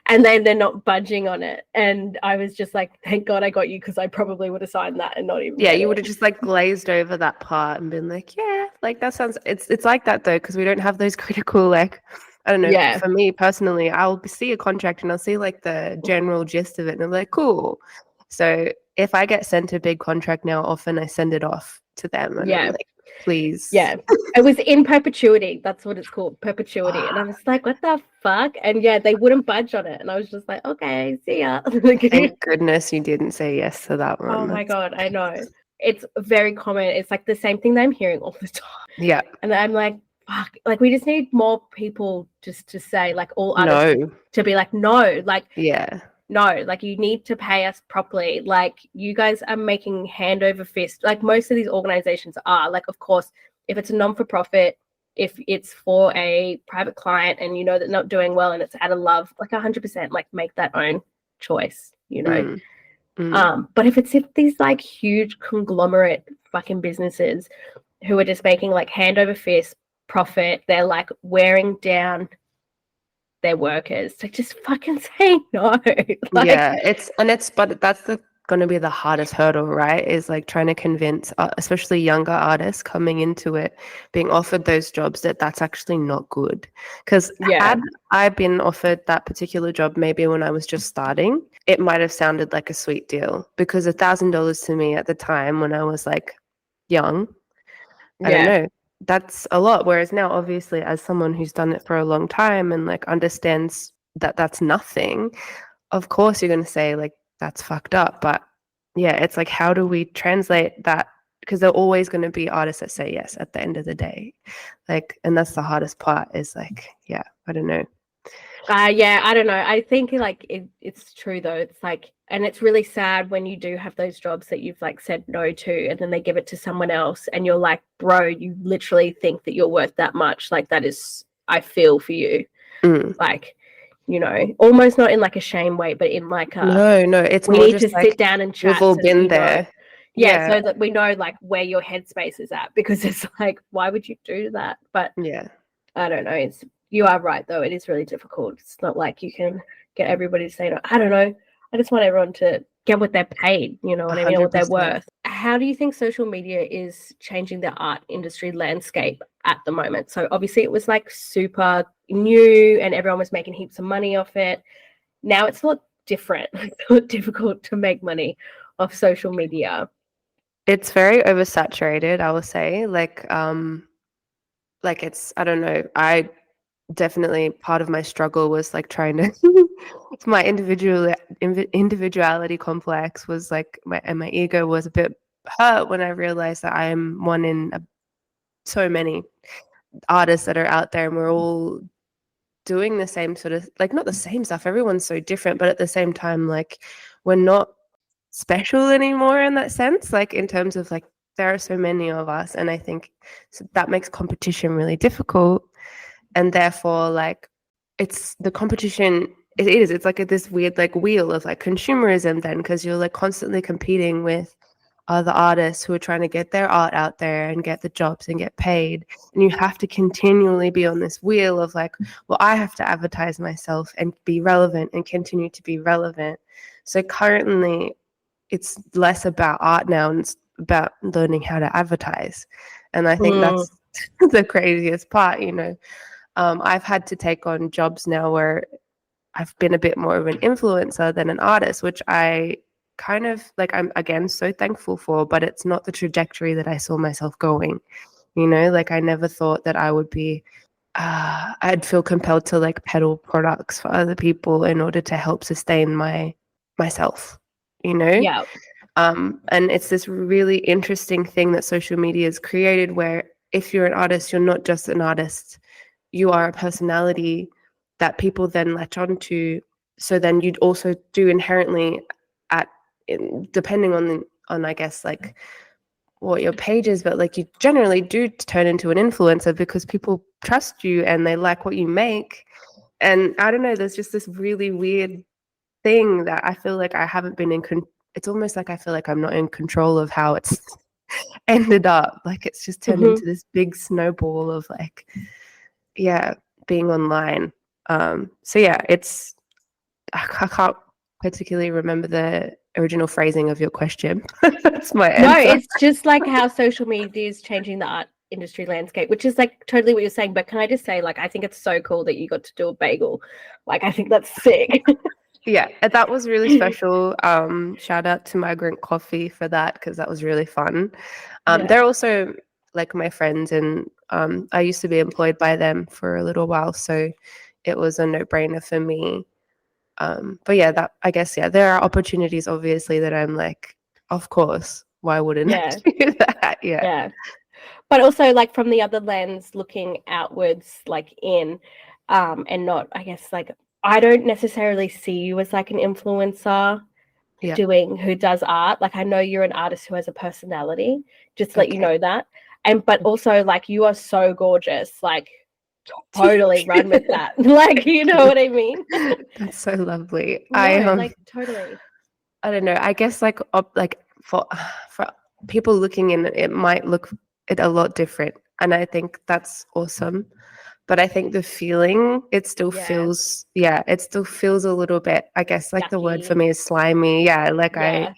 And then they're not budging on it. And I was just like, thank God I got you, because I probably would have signed that and not even. Yeah, you would have just like glazed over that part and been like, yeah, like that sounds. It's like that though, because we don't have those critical like. I don't know. Yeah. For me personally, I'll see a contract and I'll see like the general gist of it, and I'm like, cool. So if I get sent a big contract now, often I send it off to them and I'm like, please. Yeah, it was in perpetuity. That's what it's called, perpetuity. And I was like, what the fuck? And yeah, they wouldn't budge on it. And I was just like, okay, see ya. Thank goodness you didn't say yes to that one. Oh my God, I know. It's very common. It's like the same thing that I'm hearing all the time. Yeah. And I'm like, fuck, like we just need more people just to say like all others to be like, no, like, yeah. no, like you need to pay us properly. Like you guys are making hand over fist. Like most of these organizations are. Like, of course, if it's a non-for-profit, if it's for a private client and you know they're not doing well and it's out of love, like 100%, like make that own choice, you know. But if these like huge conglomerate fucking businesses who are just making like hand over fist profit, they're like wearing down their workers, to just fucking say no. Like, yeah, but that's going to be the hardest hurdle, right? Is like trying to convince, especially younger artists coming into it, being offered those jobs that's actually not good. Because had I been offered that particular job, maybe when I was just starting, it might have sounded like a sweet deal. Because $1,000 to me at the time when I was like young, I don't know, that's a lot. Whereas now, obviously, as someone who's done it for a long time and like understands that that's nothing, of course you're going to say like that's fucked up. But yeah, it's like, how do we translate that? Because there are always going to be artists that say yes at the end of the day. Like, and that's the hardest part is like, yeah, I don't know. Yeah, I don't know. I think like it's true though. It's like, and it's really sad when you do have those jobs that you've like said no to and then they give it to someone else and you're like, bro, you literally think that you're worth that much. Like that is, I feel for you. Like, you know, almost not in like a shame way, but in like a no, it's we more need just to like, sit down and chat. we've all been there. Yeah, so that we know like where your headspace is at, because it's like, why would you do that? But yeah, I don't know. You are right though. It is really difficult. It's not like you can get everybody to say no. I don't know. I just want everyone to get what they're paid, you know what I mean, what they're 100%. worth. How do you think social media is changing the art industry landscape at the moment? So obviously it was like super new and everyone was making heaps of money off it. Now it's a lot different. It's a lot difficult to make money off social media. It's very oversaturated, I will say. Like it's, I don't know, I definitely, part of my struggle was like trying to my individuality complex was like my ego was a bit hurt when I realized that I am one in so many artists that are out there and we're all doing the same sort of, like, not the same stuff, everyone's so different, but at the same time, like, we're not special anymore in that sense, like in terms of like there are so many of us, and I think that makes competition really difficult. And therefore, like, it's the competition, it's like this weird like wheel of like consumerism then, because you're like constantly competing with other artists who are trying to get their art out there and get the jobs and get paid, and you have to continually be on this wheel of like, well, I have to advertise myself and be relevant and continue to be relevant. So currently it's less about art now and it's about learning how to advertise, and I think that's the craziest part, you know. I've had to take on jobs now where I've been a bit more of an influencer than an artist, which I kind of like, I'm again so thankful for, but it's not the trajectory that I saw myself going, you know. Like, I never thought that I would be I'd feel compelled to like peddle products for other people in order to help sustain myself, you know. Yeah. And it's this really interesting thing that social media has created, where if you're an artist, you're not just an artist, you are a personality that people then latch onto. So then you'd also do inherently, depending on I guess like what your page is, but like you generally do turn into an influencer because people trust you and they like what you make. And I don't know, there's just this really weird thing that I feel like I haven't been it's almost like I feel like I'm not in control of how it's ended up. Like, it's just turned into this big snowball of like, yeah, being online. So yeah, I can't particularly remember the original phrasing of your question. That's my answer. No, it's just like how social media is changing the art industry landscape, which is like totally what you're saying. But can I just say, like, I think it's so cool that you got to do a bagel. Like, I think that's sick. Yeah, that was really special. Shout out to Migrant Coffee for that, because that was really fun. They're also like my friends, and I used to be employed by them for a little while, so it was a no-brainer for me. But yeah, that, I guess, yeah, there are opportunities obviously that I'm like, of course, why wouldn't I do that? Yeah. But also, like, from the other lens, looking outwards, like in, and not, I guess, like I don't necessarily see you as like an influencer Yeah. who does art. Like I know you're an artist who has a personality, just to let you Okay. know that. But also like you are so gorgeous, like totally run with that. Like, you know what I mean? That's so lovely. No, like totally. I don't know. I guess like for people looking in, it might look it a lot different, and I think that's awesome. But I think the feeling, it still Yeah. feels, it still feels a little bit. I guess like the word for Yucky. me is slimy. Yeah, like Yeah.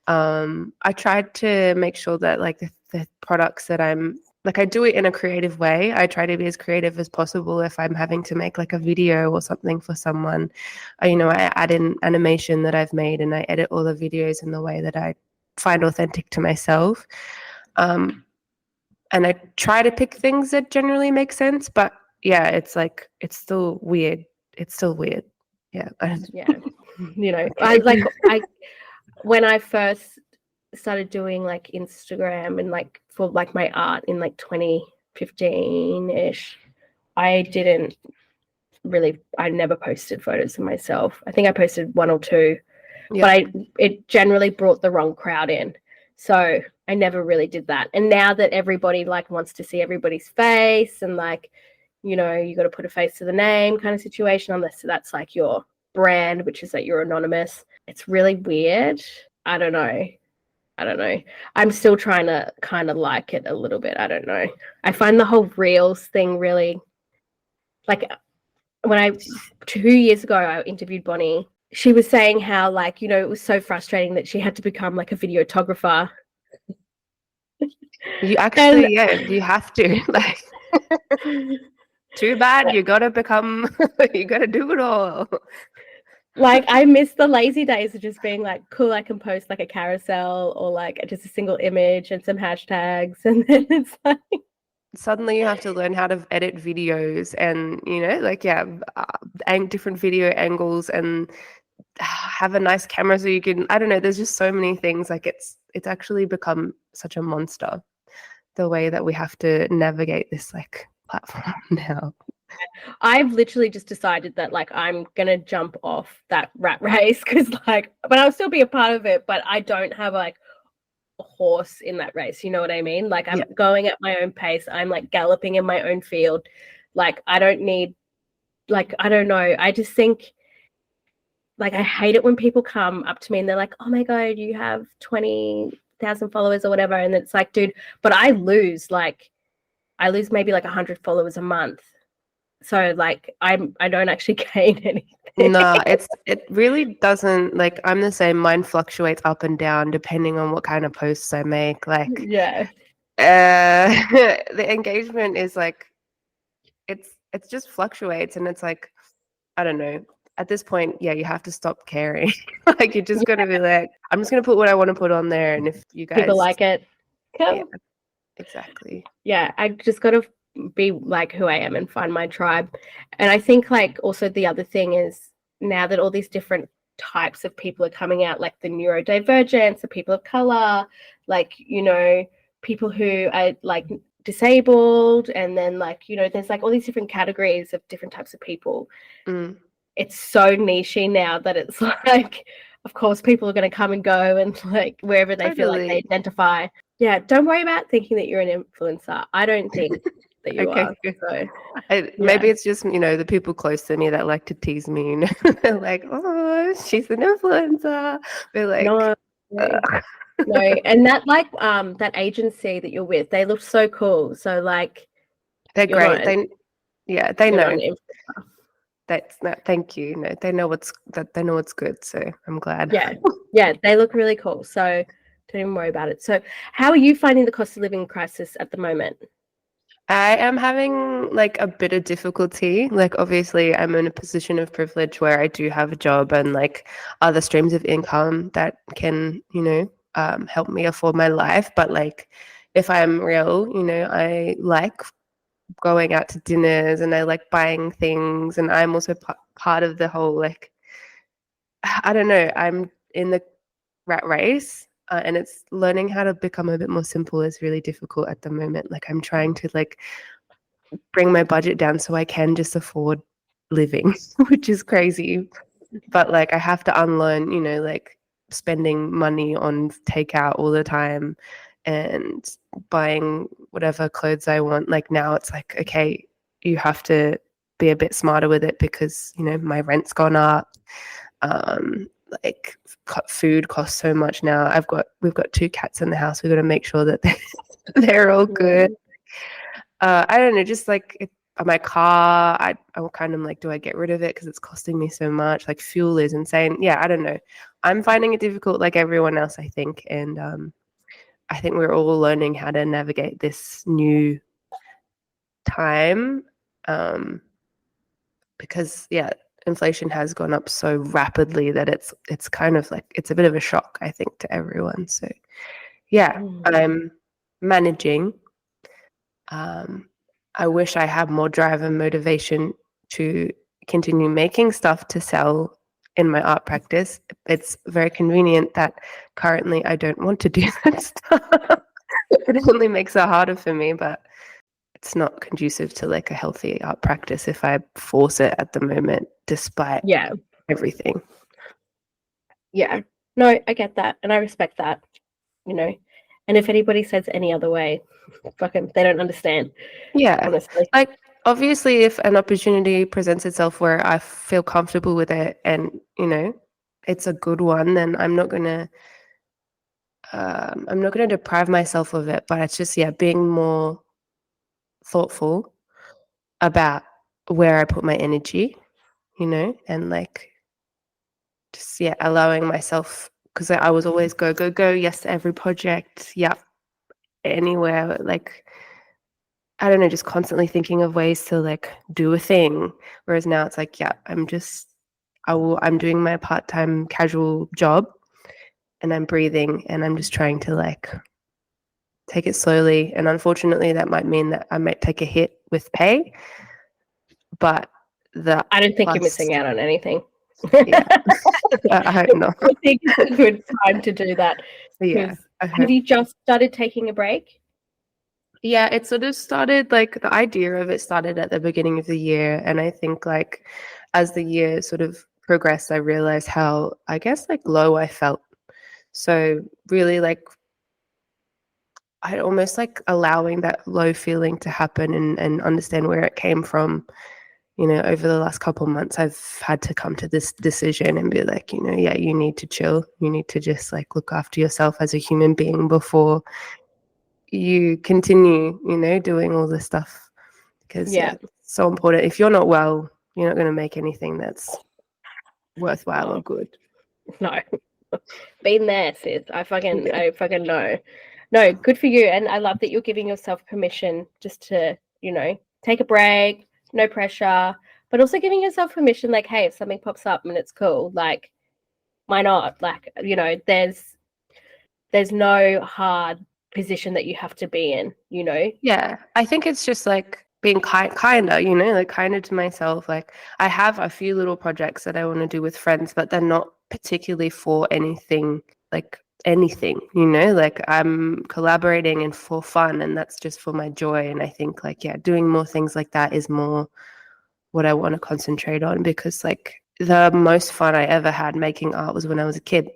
I tried to make sure that like the products that I'm like I do it in a creative way. I try to be as creative as possible if I'm having to make like a video or something for someone. I add in animation that I've made and I edit all the videos in the way that I find authentic to myself. And I try to pick things that generally make sense, but yeah, it's like it's still weird. It's still weird. Yeah. Yeah. Okay. I when I first started doing like Instagram and like for like my art in like 2015-ish, I never posted photos of myself. I think I posted one or two, Yeah. but it generally brought the wrong crowd in. So I never really did that. And now that everybody like wants to see everybody's face and like, you got to put a face to the name kind of situation, unless that's like your brand, which is that you're anonymous. It's really weird. I don't know. I'm still trying to kind of like it a little bit. I don't know. I find the whole reels thing really like when 2 years ago I interviewed Bonnie. She was saying how like, it was so frustrating that she had to become like a videographer. You actually, you have to. Like, too bad. You gotta become. You gotta do it all. Like I miss the lazy days of just being like, cool, I can post like a carousel or like just a single image and some hashtags, and then it's like Suddenly you have to learn how to edit videos and different video angles and have a nice camera so you can. I don't know. There's just so many things. Like it's actually become such a monster. The way that we have to navigate this like platform now. I've literally just decided that like I'm gonna jump off that rat race because but I'll still be a part of it, but I don't have like a horse in that race. You know what I mean? Like I'm going at my own pace. I'm like galloping in my own field. Like I don't need, like, I don't know. I just think like I hate it when people come up to me and they're like, oh my God, you have 20,000 followers or whatever. And it's like, dude, but I lose maybe like 100 followers a month. So like I don't actually gain anything. No, it really doesn't. Like I'm the same. Mine fluctuates up and down depending on what kind of posts I make. Like Yeah. the engagement is like it's just fluctuates, and it's like I don't know. At this point, you have to stop caring. Like you're just gonna be like, I'm just gonna put what I want to put on there, and if you guys People like it, cool. Yeah, exactly. Yeah, I just got to be like who I am and find my tribe. And I think like also the other thing is now that all these different types of people are coming out, like the neurodivergence, the people of color, like, people who are like disabled, and then like, there's like all these different categories of different types of people. It's so nichey now that it's like, of course, people are going to come and go and like wherever they feel like they identify. Yeah, don't worry about thinking that you're an influencer. I don't think that you are. So, maybe it's just, the people close to me that like to tease me, They're like, oh, she's an influencer. They're like, no. And that like that agency that you're with, they look so cool. So like they're great. They know. That's not, thank you. No, they know what's good. So I'm glad. Yeah, they look really cool. So don't even worry about it. So how are you finding the cost of living crisis at the moment? I am having like a bit of difficulty. Like obviously I'm in a position of privilege where I do have a job and like other streams of income that can, help me afford my life. But like if I'm real, I like going out to dinners and I like buying things, and I'm also part of the whole like I don't know, I'm in the rat race, and it's learning how to become a bit more simple is really difficult at the moment. Like I'm trying to like bring my budget down so I can just afford living, which is crazy. But like I have to unlearn, like spending money on takeout all the time and buying whatever clothes I want. Like now it's like, okay, you have to be a bit smarter with it because, my rent's gone up. Like food costs so much now. We've got 2 cats in the house. We've got to make sure that they're all good. I don't know, just like my car, I'm kind of like, do I get rid of it because it's costing me so much? Like fuel is insane. Yeah, I don't know. I'm finding it difficult like everyone else, I think. And I think we're all learning how to navigate this new time because, yeah, inflation has gone up so rapidly that it's kind of like it's a bit of a shock, I think, to everyone. So, yeah, I'm managing. I wish I had more drive and motivation to continue making stuff to sell in my art practice. It's very convenient that currently I don't want to do that stuff. It only makes it harder for me, but it's not conducive to like a healthy art practice if I force it at the moment, despite everything. Yeah. No, I get that. And I respect that, And if anybody says any other way, fucking, they don't understand. Yeah. Honestly. Like, obviously, if an opportunity presents itself where I feel comfortable with it and, it's a good one, then I'm not gonna deprive myself of it. But it's just, being more thoughtful about where I put my energy, and like just allowing myself, because I was always go go go, yes to every project, anywhere, like I don't know, just constantly thinking of ways to like do a thing, whereas now it's like I'm doing my part-time casual job and I'm breathing and I'm just trying to like take it slowly, and unfortunately that might mean that I might take a hit with pay, but I don't think you're missing out on anything. Yeah. I hope not. I think it's a good time to do that. Yeah. Have you just started taking a break? Yeah, it sort of started, like the idea of it started at the beginning of the year. And I think like as the year sort of progressed, I realized how, I guess, like low I felt. So really like I almost like allowing that low feeling to happen and understand where it came from. Over the last couple of months, I've had to come to this decision and be like, you need to chill. You need to just like look after yourself as a human being before you continue, doing all this stuff. Because it's so important. If you're not well, you're not going to make anything that's worthwhile or good. No. Been there, sis. I fucking know. No, good for you. And I love that you're giving yourself permission just to, take a break. No pressure, but also giving yourself permission, like, hey, if something pops up and it's cool, like, why not? Like, there's no hard position that you have to be in, Yeah, I think it's just like being kinder, like kinder to myself. Like I have a few little projects that I want to do with friends, but they're not particularly for anything, like like I'm collaborating and for fun, and that's just for my joy. And I think like, doing more things like that is more what I want to concentrate on, because like the most fun I ever had making art was when I was a kid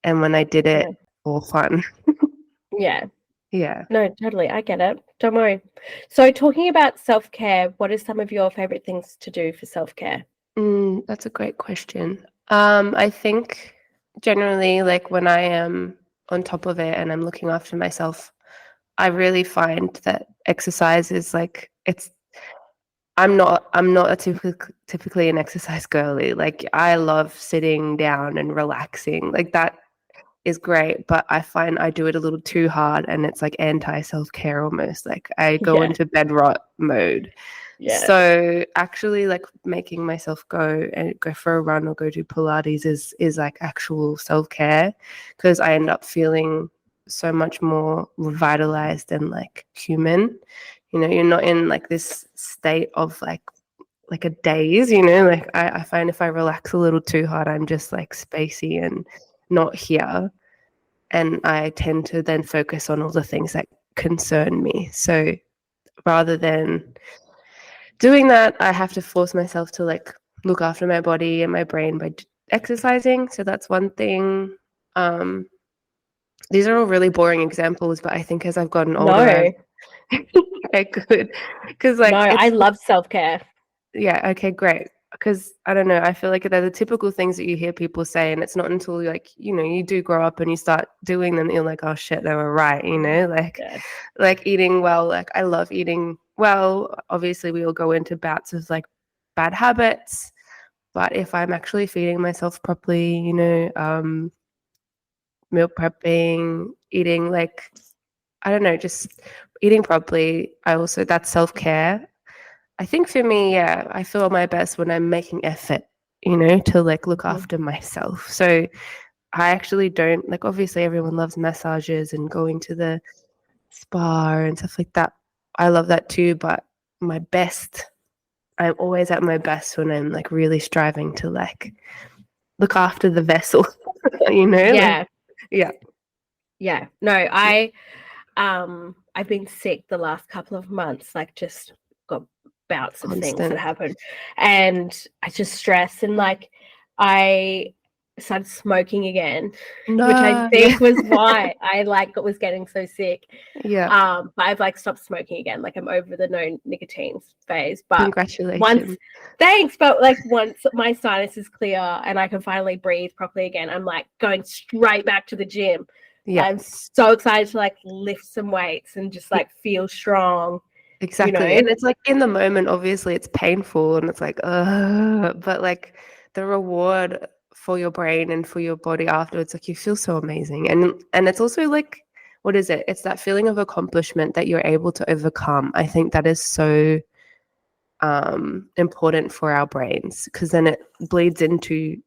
and when I did it for fun. Yeah. Yeah. No, totally. I get it. Don't worry. So talking about self-care, what are some of your favorite things to do for self-care? That's a great question. I think generally like when I am on top of it and I'm looking after myself, I really find that exercise is like I'm not a typically an exercise girly. Like I love sitting down and relaxing. Like that is great, but I find I do it a little too hard and it's like anti-self-care almost. Like I go into bed rot mode. Yeah. So actually like making myself go for a run or go do Pilates is like actual self-care, because I end up feeling so much more revitalized and like human. You're not in like this state of like a daze, like I find if I relax a little too hard, I'm just like spacey and not here. And I tend to then focus on all the things that concern me. So rather than doing that, I have to force myself to like look after my body and my brain by exercising. So that's one thing. These are all really boring examples, but I think as I've gotten older, No, okay, good, because like no, I love self-care. yeah, okay, great. Because I don't know, I feel like they're the typical things that you hear people say, and it's not until like you do grow up and you start doing them that you're like, oh shit, they were right, Yeah. like eating well. Like I love eating well. Obviously, we all go into bouts of like bad habits, but if I'm actually feeding myself properly, meal prepping, eating like I don't know, just eating properly. That's self-care. I think for me, yeah, I feel my best when I'm making effort, to like look Mhm. after myself. So I actually don't like obviously everyone loves massages and going to the spa and stuff like that. I love that too, but my best I'm always at my best when I'm like really striving to like look after the vessel, like Yeah, yeah. yeah. No, I've been sick the last couple of months, like just got bouts of things that Constant. happen, and I just stress and like I started smoking again, which I No, yeah. think was why I like was getting so sick. Yeah. But I've like stopped smoking again. Like I'm over the no nicotine phase. But Congratulations. thanks. But like once my sinus is clear and I can finally breathe properly again, I'm like going straight back to the gym. Yeah. I'm so excited to like lift some weights and just like feel strong. Exactly. And it's like in the moment, obviously it's painful and it's like, but like the reward for your brain and for your body afterwards, like you feel so amazing. And it's also like, what is it? It's that feeling of accomplishment that you're able to overcome. I think that is so important for our brains because then it bleeds into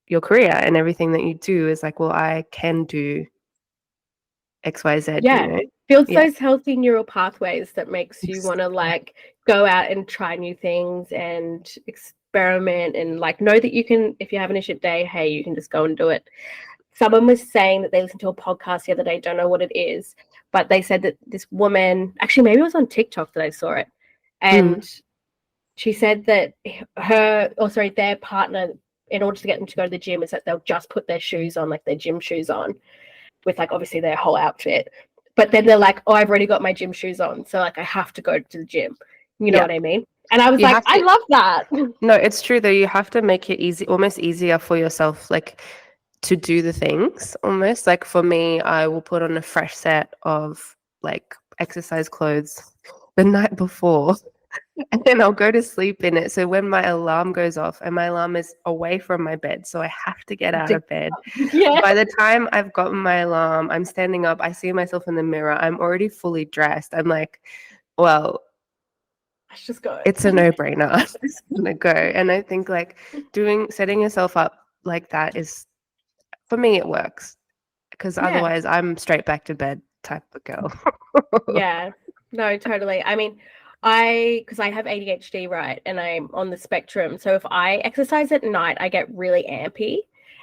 your career and everything that you do is like, well, I can do XYZ, Yeah, builds Yeah. those healthy neural pathways that makes you want to like go out and try new things and experiment and like know that you can, if you have an shit day, hey, you can just go and do it. Someone was saying that they listened to a podcast the other day, don't know what it is, but they said that this woman, actually maybe it was on TikTok that I saw it, and she said that their partner, in order to get them to go to the gym, is that they'll just put their shoes on, like their gym shoes on, with like obviously their whole outfit. But then they're like, oh, I've already got my gym shoes on, so like I have to go to the gym. You know Yeah. what I mean? And I was You like, have I to love that. No, it's true though. You have to make it easy, almost easier for yourself, like to do the things almost. Like for me, I will put on a fresh set of like exercise clothes the night before and then I'll go to sleep in it. So when my alarm goes off and my alarm is away from my bed, so I have to get out of bed. Yeah. By the time I've gotten my alarm, I'm standing up, I see myself in the mirror, I'm already fully dressed. I'm like, well, Let's just go. it's a no-brainer. I'm just gonna go. And I think like setting yourself up like that is, for me, it works because Yeah. otherwise I'm straight back to bed type of girl. Yeah. No, totally. I mean, because I have ADHD, right? And I'm on the spectrum. So if I exercise at night, I get really ampy.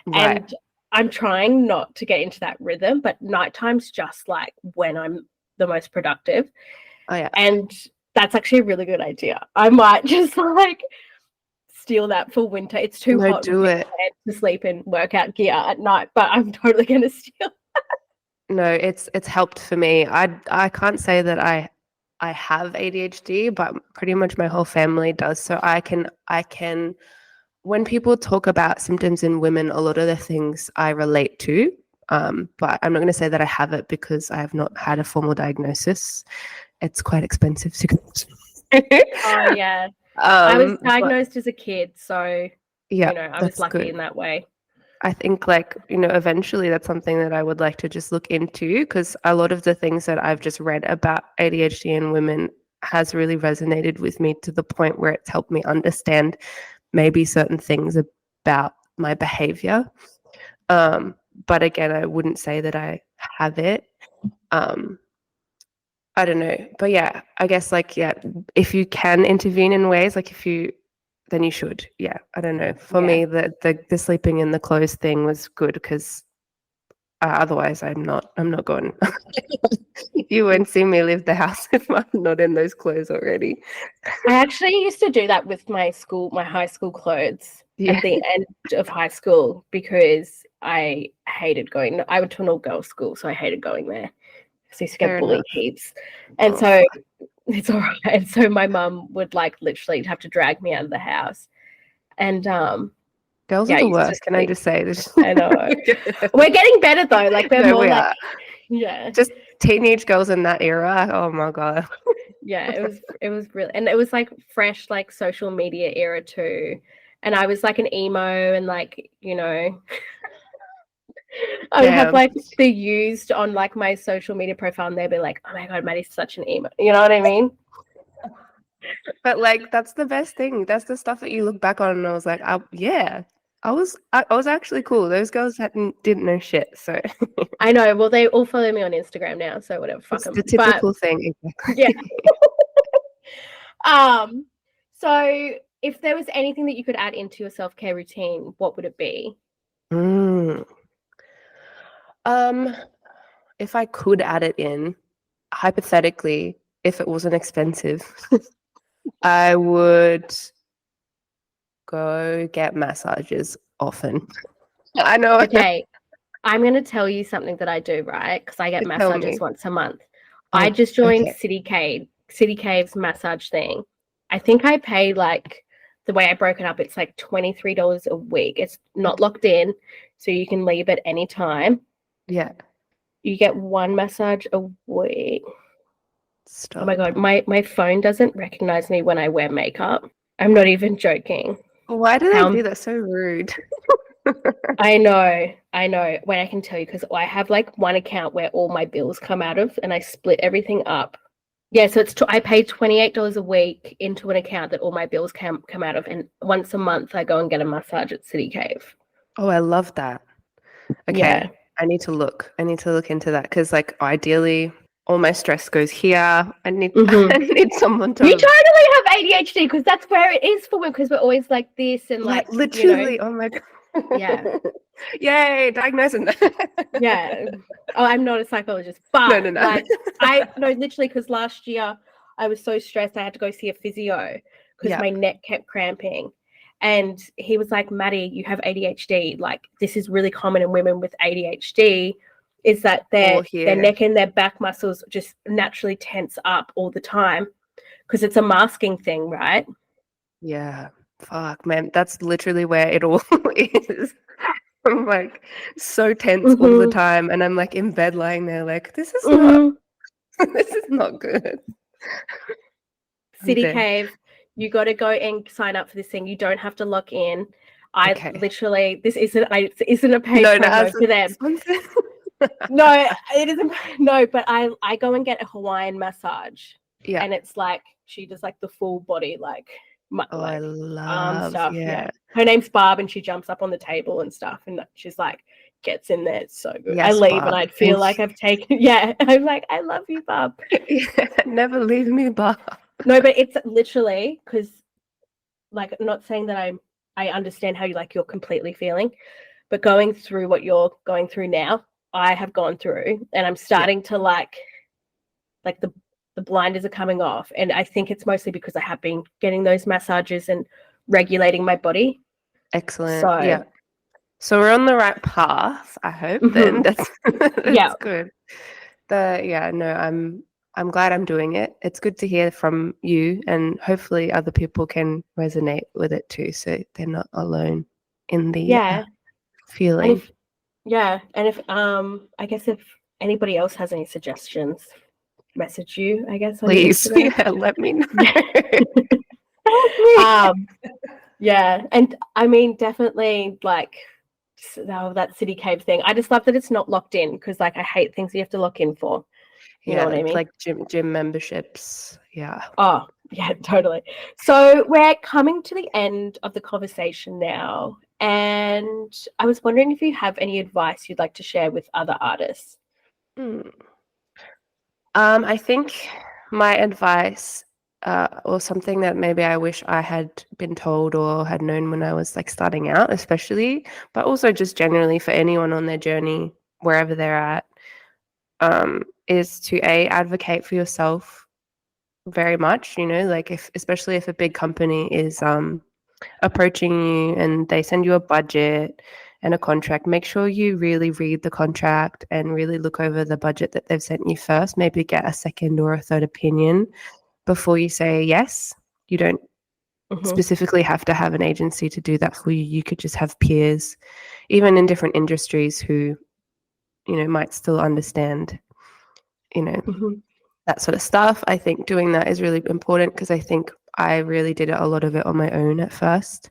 Right. And I'm trying not to get into that rhythm, but nighttime's just like when I'm the most productive. Oh yeah. And that's actually a really good idea. I might just like steal that for winter. It's too No, hot do it. to sleep in workout gear at night, but I'm totally going to steal. No, it's helped for me. I can't say that I have ADHD, but pretty much my whole family does. So I can when people talk about symptoms in women, a lot of the things I relate to. But I'm not going to say that I have it because I have not had a formal diagnosis. It's quite expensive to go to. Oh yeah. I was But diagnosed as a kid, so yeah, I was that's lucky good. in that way. I think like, eventually that's something that I would like to just look into because a lot of the things that I've just read about ADHD in women has really resonated with me to the point where it's helped me understand maybe certain things about my behavior. But again, I wouldn't say that I have it. I don't know. But yeah, I guess like, yeah, if you can intervene in ways, like then you should. Yeah. I don't know. For Yeah. me, the sleeping in the clothes thing was good because Otherwise, I'm not going. You won't see me leave the house if I'm not in those clothes already. I actually used to do that with my high school clothes Yeah. at the end of high school because I hated going. I went to an all-girls school, so I hated going there. So I used to Fair get bullied enough. heaps. And Oh, so it's all right. And so my mum would like literally have to drag me out of the house. And girls yeah, are I the used to worst. Can I just say this? I know. We're getting better though. Like we're No, more we like are. yeah. Just teenage girls in that era. Oh my god. Yeah, it was really, and it was like fresh like social media era too. And I was like an emo and like, you know, I would have Damn. like the used on like my social media profile and they'd be like, oh my god, Maddie's such an emo. You know what I mean? But like that's the best thing. That's the stuff that you look back on and I was like, yeah. I was actually cool. Those girls didn't know shit. So I know. Well, they all follow me on Instagram now, so whatever, fuck it's them. the typical thing. Exactly. Yeah. So if there was anything that you could add into your self-care routine, what would it be? Mm. If I could add it in, hypothetically, if it wasn't expensive, I would go get massages often. I know. Okay, I'm going to tell you something that I do, right? Because I get Tell massages me. once a month. Oh, I just joined okay. City Cave's massage thing. I think I pay like the way I broke it up, it's like $23 a week. It's not locked in, so you can leave at any time. Yeah. You get one massage a week. Stop. Oh my god, my phone doesn't recognize me when I wear makeup. I'm not even joking. Why do they do that? So rude. I know. Wait, I can tell you because I have like one account where all my bills come out of, and I split everything up. Yeah, so I pay $28 a week into an account that all my bills come out of, and once a month I go and get a massage at City Cave. Oh, I love that. Okay, Yeah. I need to look into that because, like, ideally, all my stress goes here. I need I need someone to You totally have ADHD because that's where it is for women because we're always like this and like literally. you know, Oh my god. Yeah. Yay! Diagnosing that. Yeah. Oh, I'm not a psychologist, but No. like literally because last year I was so stressed I had to go see a physio because my neck kept cramping. And he was like, Maddie, you have ADHD. Like, this is really common in women with ADHD, is that their neck and their back muscles just naturally tense up all the time because it's a masking thing, right? Yeah. Fuck, man. That's literally where it all is. I'm like so tense all the time. And I'm like in bed lying there like, this is not good. City Cave, you got to go and sign up for this thing. You don't have to lock in. Literally, this isn't a paid promo for them. No, it isn't. No, but I go and get a Hawaiian massage. Yeah, and it's like she does like the full body I love stuff. Yeah, her name's Barb, and she jumps up on the table and stuff, and she's like gets in there. It's so good. Yes, I leave Barb. And I feel like I've taken. Yeah, I'm like I love you, Barb. Never leave me, Barb. No, but it's literally because, like, I'm not saying that I understand how you're completely feeling, but going through what you're going through now, I have gone through, and I'm starting to like the blinders are coming off, and I think it's mostly because I have been getting those massages and regulating my body. Excellent. So, so we're on the right path. I hope. Then that's good. I'm glad I'm doing it. It's good to hear from you, and hopefully other people can resonate with it too, so they're not alone in the feeling. And if I guess if anybody else has any suggestions, message you, I guess. Please, let me know. And I mean, definitely like that City Cave thing. I just love that it's not locked in because like I hate things you have to lock in for. You know what I mean? Like gym memberships. Yeah. Oh, yeah, totally. So we're coming to the end of the conversation now. And I was wondering if you have any advice you'd like to share with other artists. I think my advice or something that maybe I wish I had been told or had known when I was like starting out, especially, but also just generally for anyone on their journey wherever they're at, is to advocate for yourself very much, like especially if a big company is approaching you and they send you a budget and a contract, make sure you really read the contract and really look over the budget that they've sent you first. Maybe get a second or a third opinion before you say yes. You don't specifically have to have an agency to do that for you. You could just have peers, even in different industries, who, might still understand, that sort of stuff. I think doing that is really important because I think I really did a lot of it on my own at first.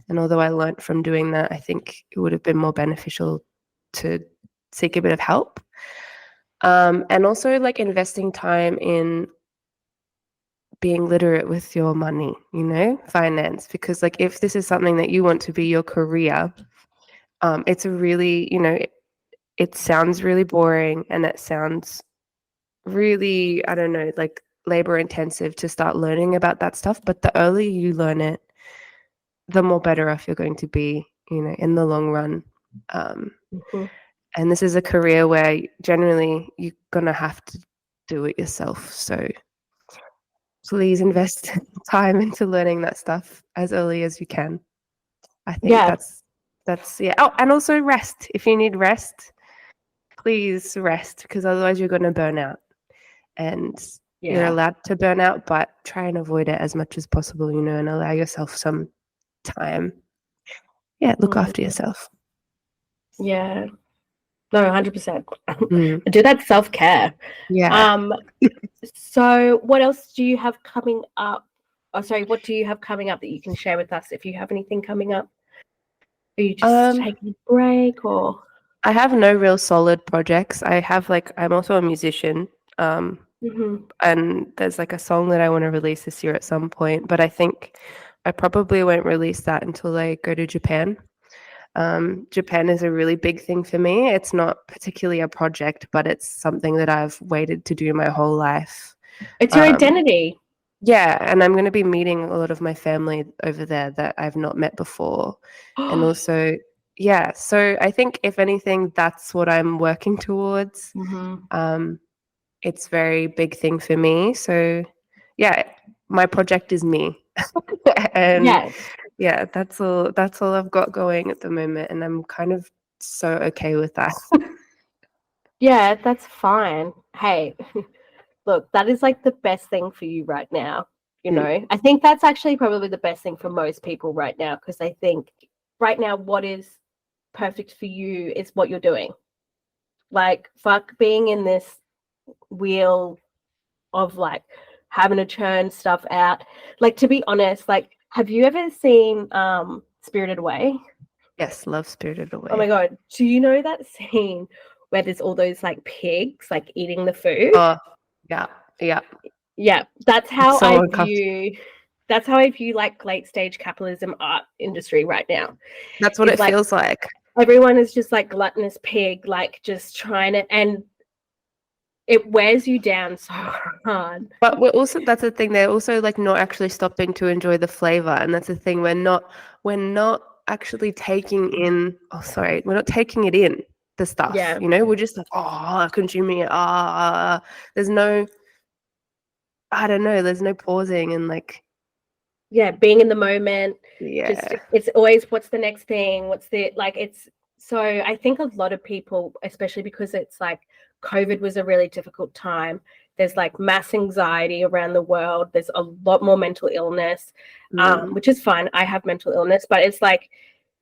And although I learned from doing that, I think it would have been more beneficial to seek a bit of help. And also like investing time in being literate with your money, finance, because like if this is something that you want to be your career, it's a really, it sounds really boring and it sounds really, I don't know, like labor intensive to start learning about that stuff. But the earlier you learn it, the more better off you're going to be, in the long run. And this is a career where generally you're going to have to do it yourself. So please invest time into learning that stuff as early as you can. I think that's yeah. Oh, and also rest. If you need rest, please rest, because otherwise you're going to burn out. And you're allowed to burn out, but try and avoid it as much as possible, and allow yourself some time. Yeah, look after yourself. Yeah. No, 100%. Do that self-care. Yeah. So what else do you have coming up? Oh, sorry, what do you have coming up that you can share with us if you have anything coming up? Are you just taking a break or? I have no real solid projects. I'm also a musician. And there's like a song that I want to release this year at some point, but I think I probably won't release that until I go to Japan. Japan is a really big thing for me. It's not particularly a project, but it's something that I've waited to do my whole life. It's your identity. Yeah, and I'm going to be meeting a lot of my family over there that I've not met before. And also, yeah, so I think if anything, that's what I'm working towards. It's a very big thing for me. So yeah, my project is me. And yeah, that's all I've got going at the moment, and I'm kind of so okay with that. Yeah, that's fine. Hey, look, that is like the best thing for you right now. I think that's actually probably the best thing for most people right now, because I think right now what is perfect for you is what you're doing. Like, fuck being in this wheel of like having to churn stuff out. Like, to be honest, like, have you ever seen Spirited Away? Yes, love Spirited Away. Oh my god, do you know that scene where there's all those like pigs like eating the food? Oh, yeah. That's how I view like late stage capitalism art industry right now. That's what it feels like. Everyone is just like gluttonous pig, like just trying to, and it wears you down so hard. But that's the thing, they're also like not actually stopping to enjoy the flavor, and that's the thing, we're not actually taking in, we're not taking it in, the stuff. We're just like, consuming it. There's no, I don't know, there's no pausing and like being in the moment. Yeah, it's always what's the next thing, it's so I think a lot of people, especially because it's like COVID was a really difficult time, there's like mass anxiety around the world, there's a lot more mental illness, which is fine. I have mental illness, but it's like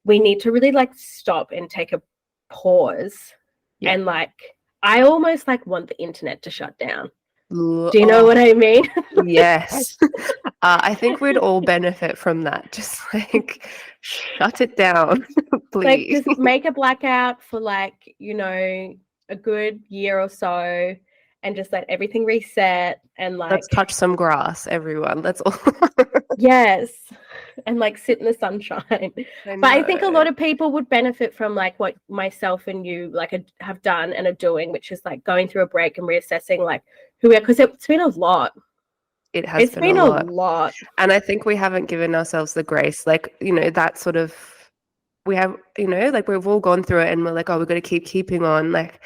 we need to really like stop and take a pause. And like I almost like want the internet to shut down. Do you know what I mean? Yes. I think we'd all benefit from that. Just like shut it down, please. Like just make a blackout for like, a good year or so, and just let everything reset, and like let's touch some grass, everyone. That's all. Yes. And like sit in the sunshine. But I think a lot of people would benefit from like what myself and you like have done and are doing, which is like going through a break and reassessing like who we are, because it's been a lot. It's been a lot. And I think we haven't given ourselves the grace, like, that sort of we have, like we've all gone through it and we're like, oh, we've got to keep keeping on. Like,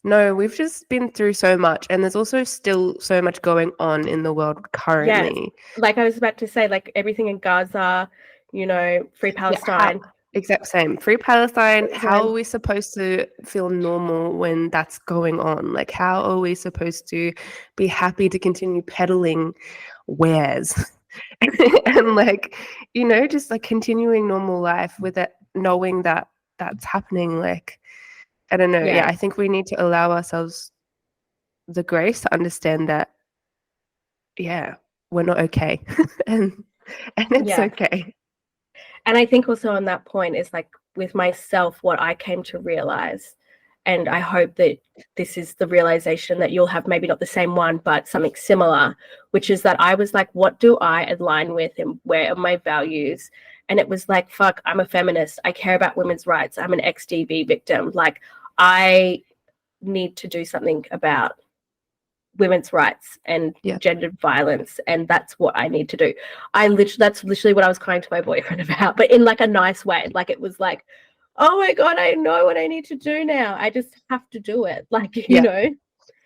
no, we've just been through so much, and there's also still so much going on in the world Yes. currently. Like I was about to say, like everything in Gaza, Free Palestine. Exact same. Free Palestine. How are we supposed to feel normal when that's going on? Like, how are we supposed to be happy to continue peddling wares and like, just like continuing normal life with it, knowing that that's happening? Like, I don't know. Yeah, I think we need to allow ourselves the grace to understand that, yeah, we're not okay, and it's okay. And I think also on that point is like with myself, what I came to realize, and I hope that this is the realization that you'll have, maybe not the same one, but something similar, which is that I was like, what do I align with and where are my values? And it was like, fuck, I'm a feminist. I care about women's rights. I'm an ex-DV victim. Like, I need to do something about women's rights and gendered violence, and that's what I need to do. That's literally what I was crying to my boyfriend about, but in like a nice way. Like, it was like, oh my God, I know what I need to do now. I just have to do it. Like,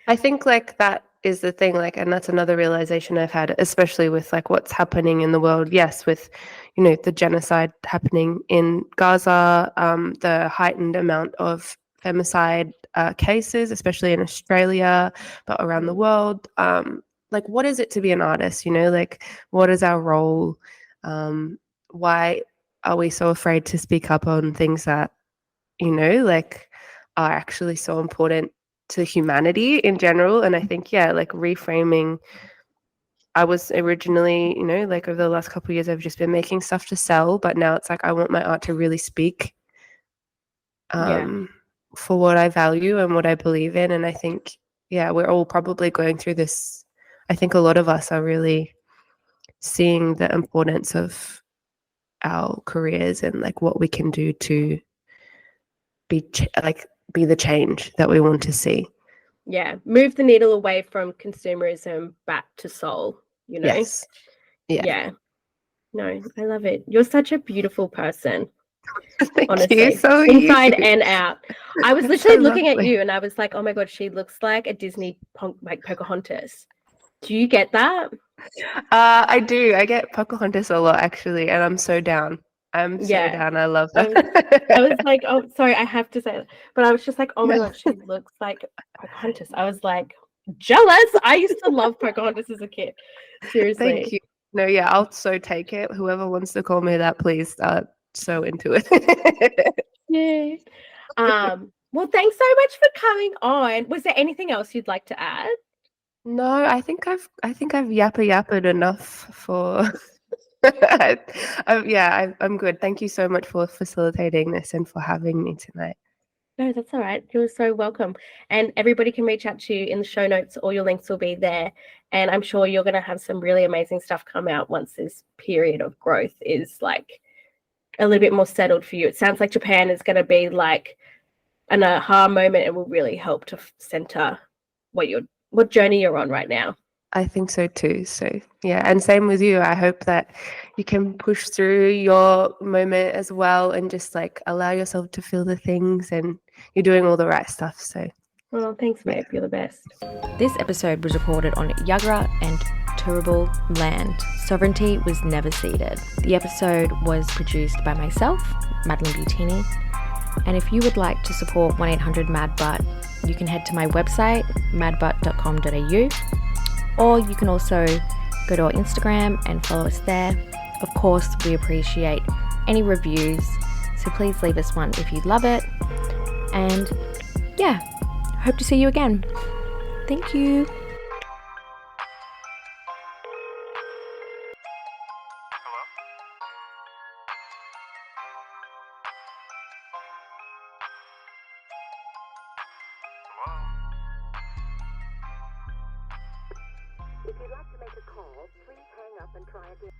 I think like that is the thing, like, and that's another realization I've had, especially with like what's happening in the world. Yes, with the genocide happening in Gaza, the heightened amount of femicide cases, especially in Australia, but around the world. Like, what is it to be an artist? Like, what is our role? Why are we so afraid to speak up on things that like are actually so important to humanity in general? And I think, like reframing. I was originally, like over the last couple of years, I've just been making stuff to sell, but now it's like I want my art to really speak for what I value and what I believe in. And I think, we're all probably going through this. I think a lot of us are really seeing the importance of our careers and like what we can do to be the change that we want to see. Move the needle away from consumerism back to soul, Yes. No, I love it. You're such a beautiful person. Thank honestly you. So inside you. and out. I was literally so looking lovely. at you and I was like, oh my God, she looks like a Disney like Pocahontas. Do you get that? I do. I get Pocahontas a lot, actually, and I'm so down. I'm so down. I love that. I was like, oh, sorry, I have to say that. But I was just like, oh my God, she looks like Pocahontas. I was like, jealous. I used to love Pocahontas as a kid. Seriously. Thank you. No, I'll so take it. Whoever wants to call me that, please. So into it. Well, thanks so much for coming on. Was there anything else you'd like to add? No, I think I've yappered enough for. I'm good. Thank you so much for facilitating this and for having me tonight. No, that's all right. You're so welcome. And everybody can reach out to you in the show notes. All your links will be there. And I'm sure you're going to have some really amazing stuff come out once this period of growth is like a little bit more settled for you. It sounds like Japan is going to be like an aha moment and will really help to center what journey you're on right now. I think so too. So and same with you. I hope that you can push through your moment as well and just like allow yourself to feel the things, and you're doing all the right stuff. So well, thanks, babe. You're the best. This episode was recorded on Yagra and Turrbal land. Sovereignty was never ceded. The episode was produced by myself, Madeline Butini. And if you would like to support 1-800-MAD-BUTT, you can head to my website, madbutt.com.au, or you can also go to our Instagram and follow us there. Of course, we appreciate any reviews, so please leave us one if you love it. And hope to see you again. Thank you. If you'd like to make a call, please hang up and try again.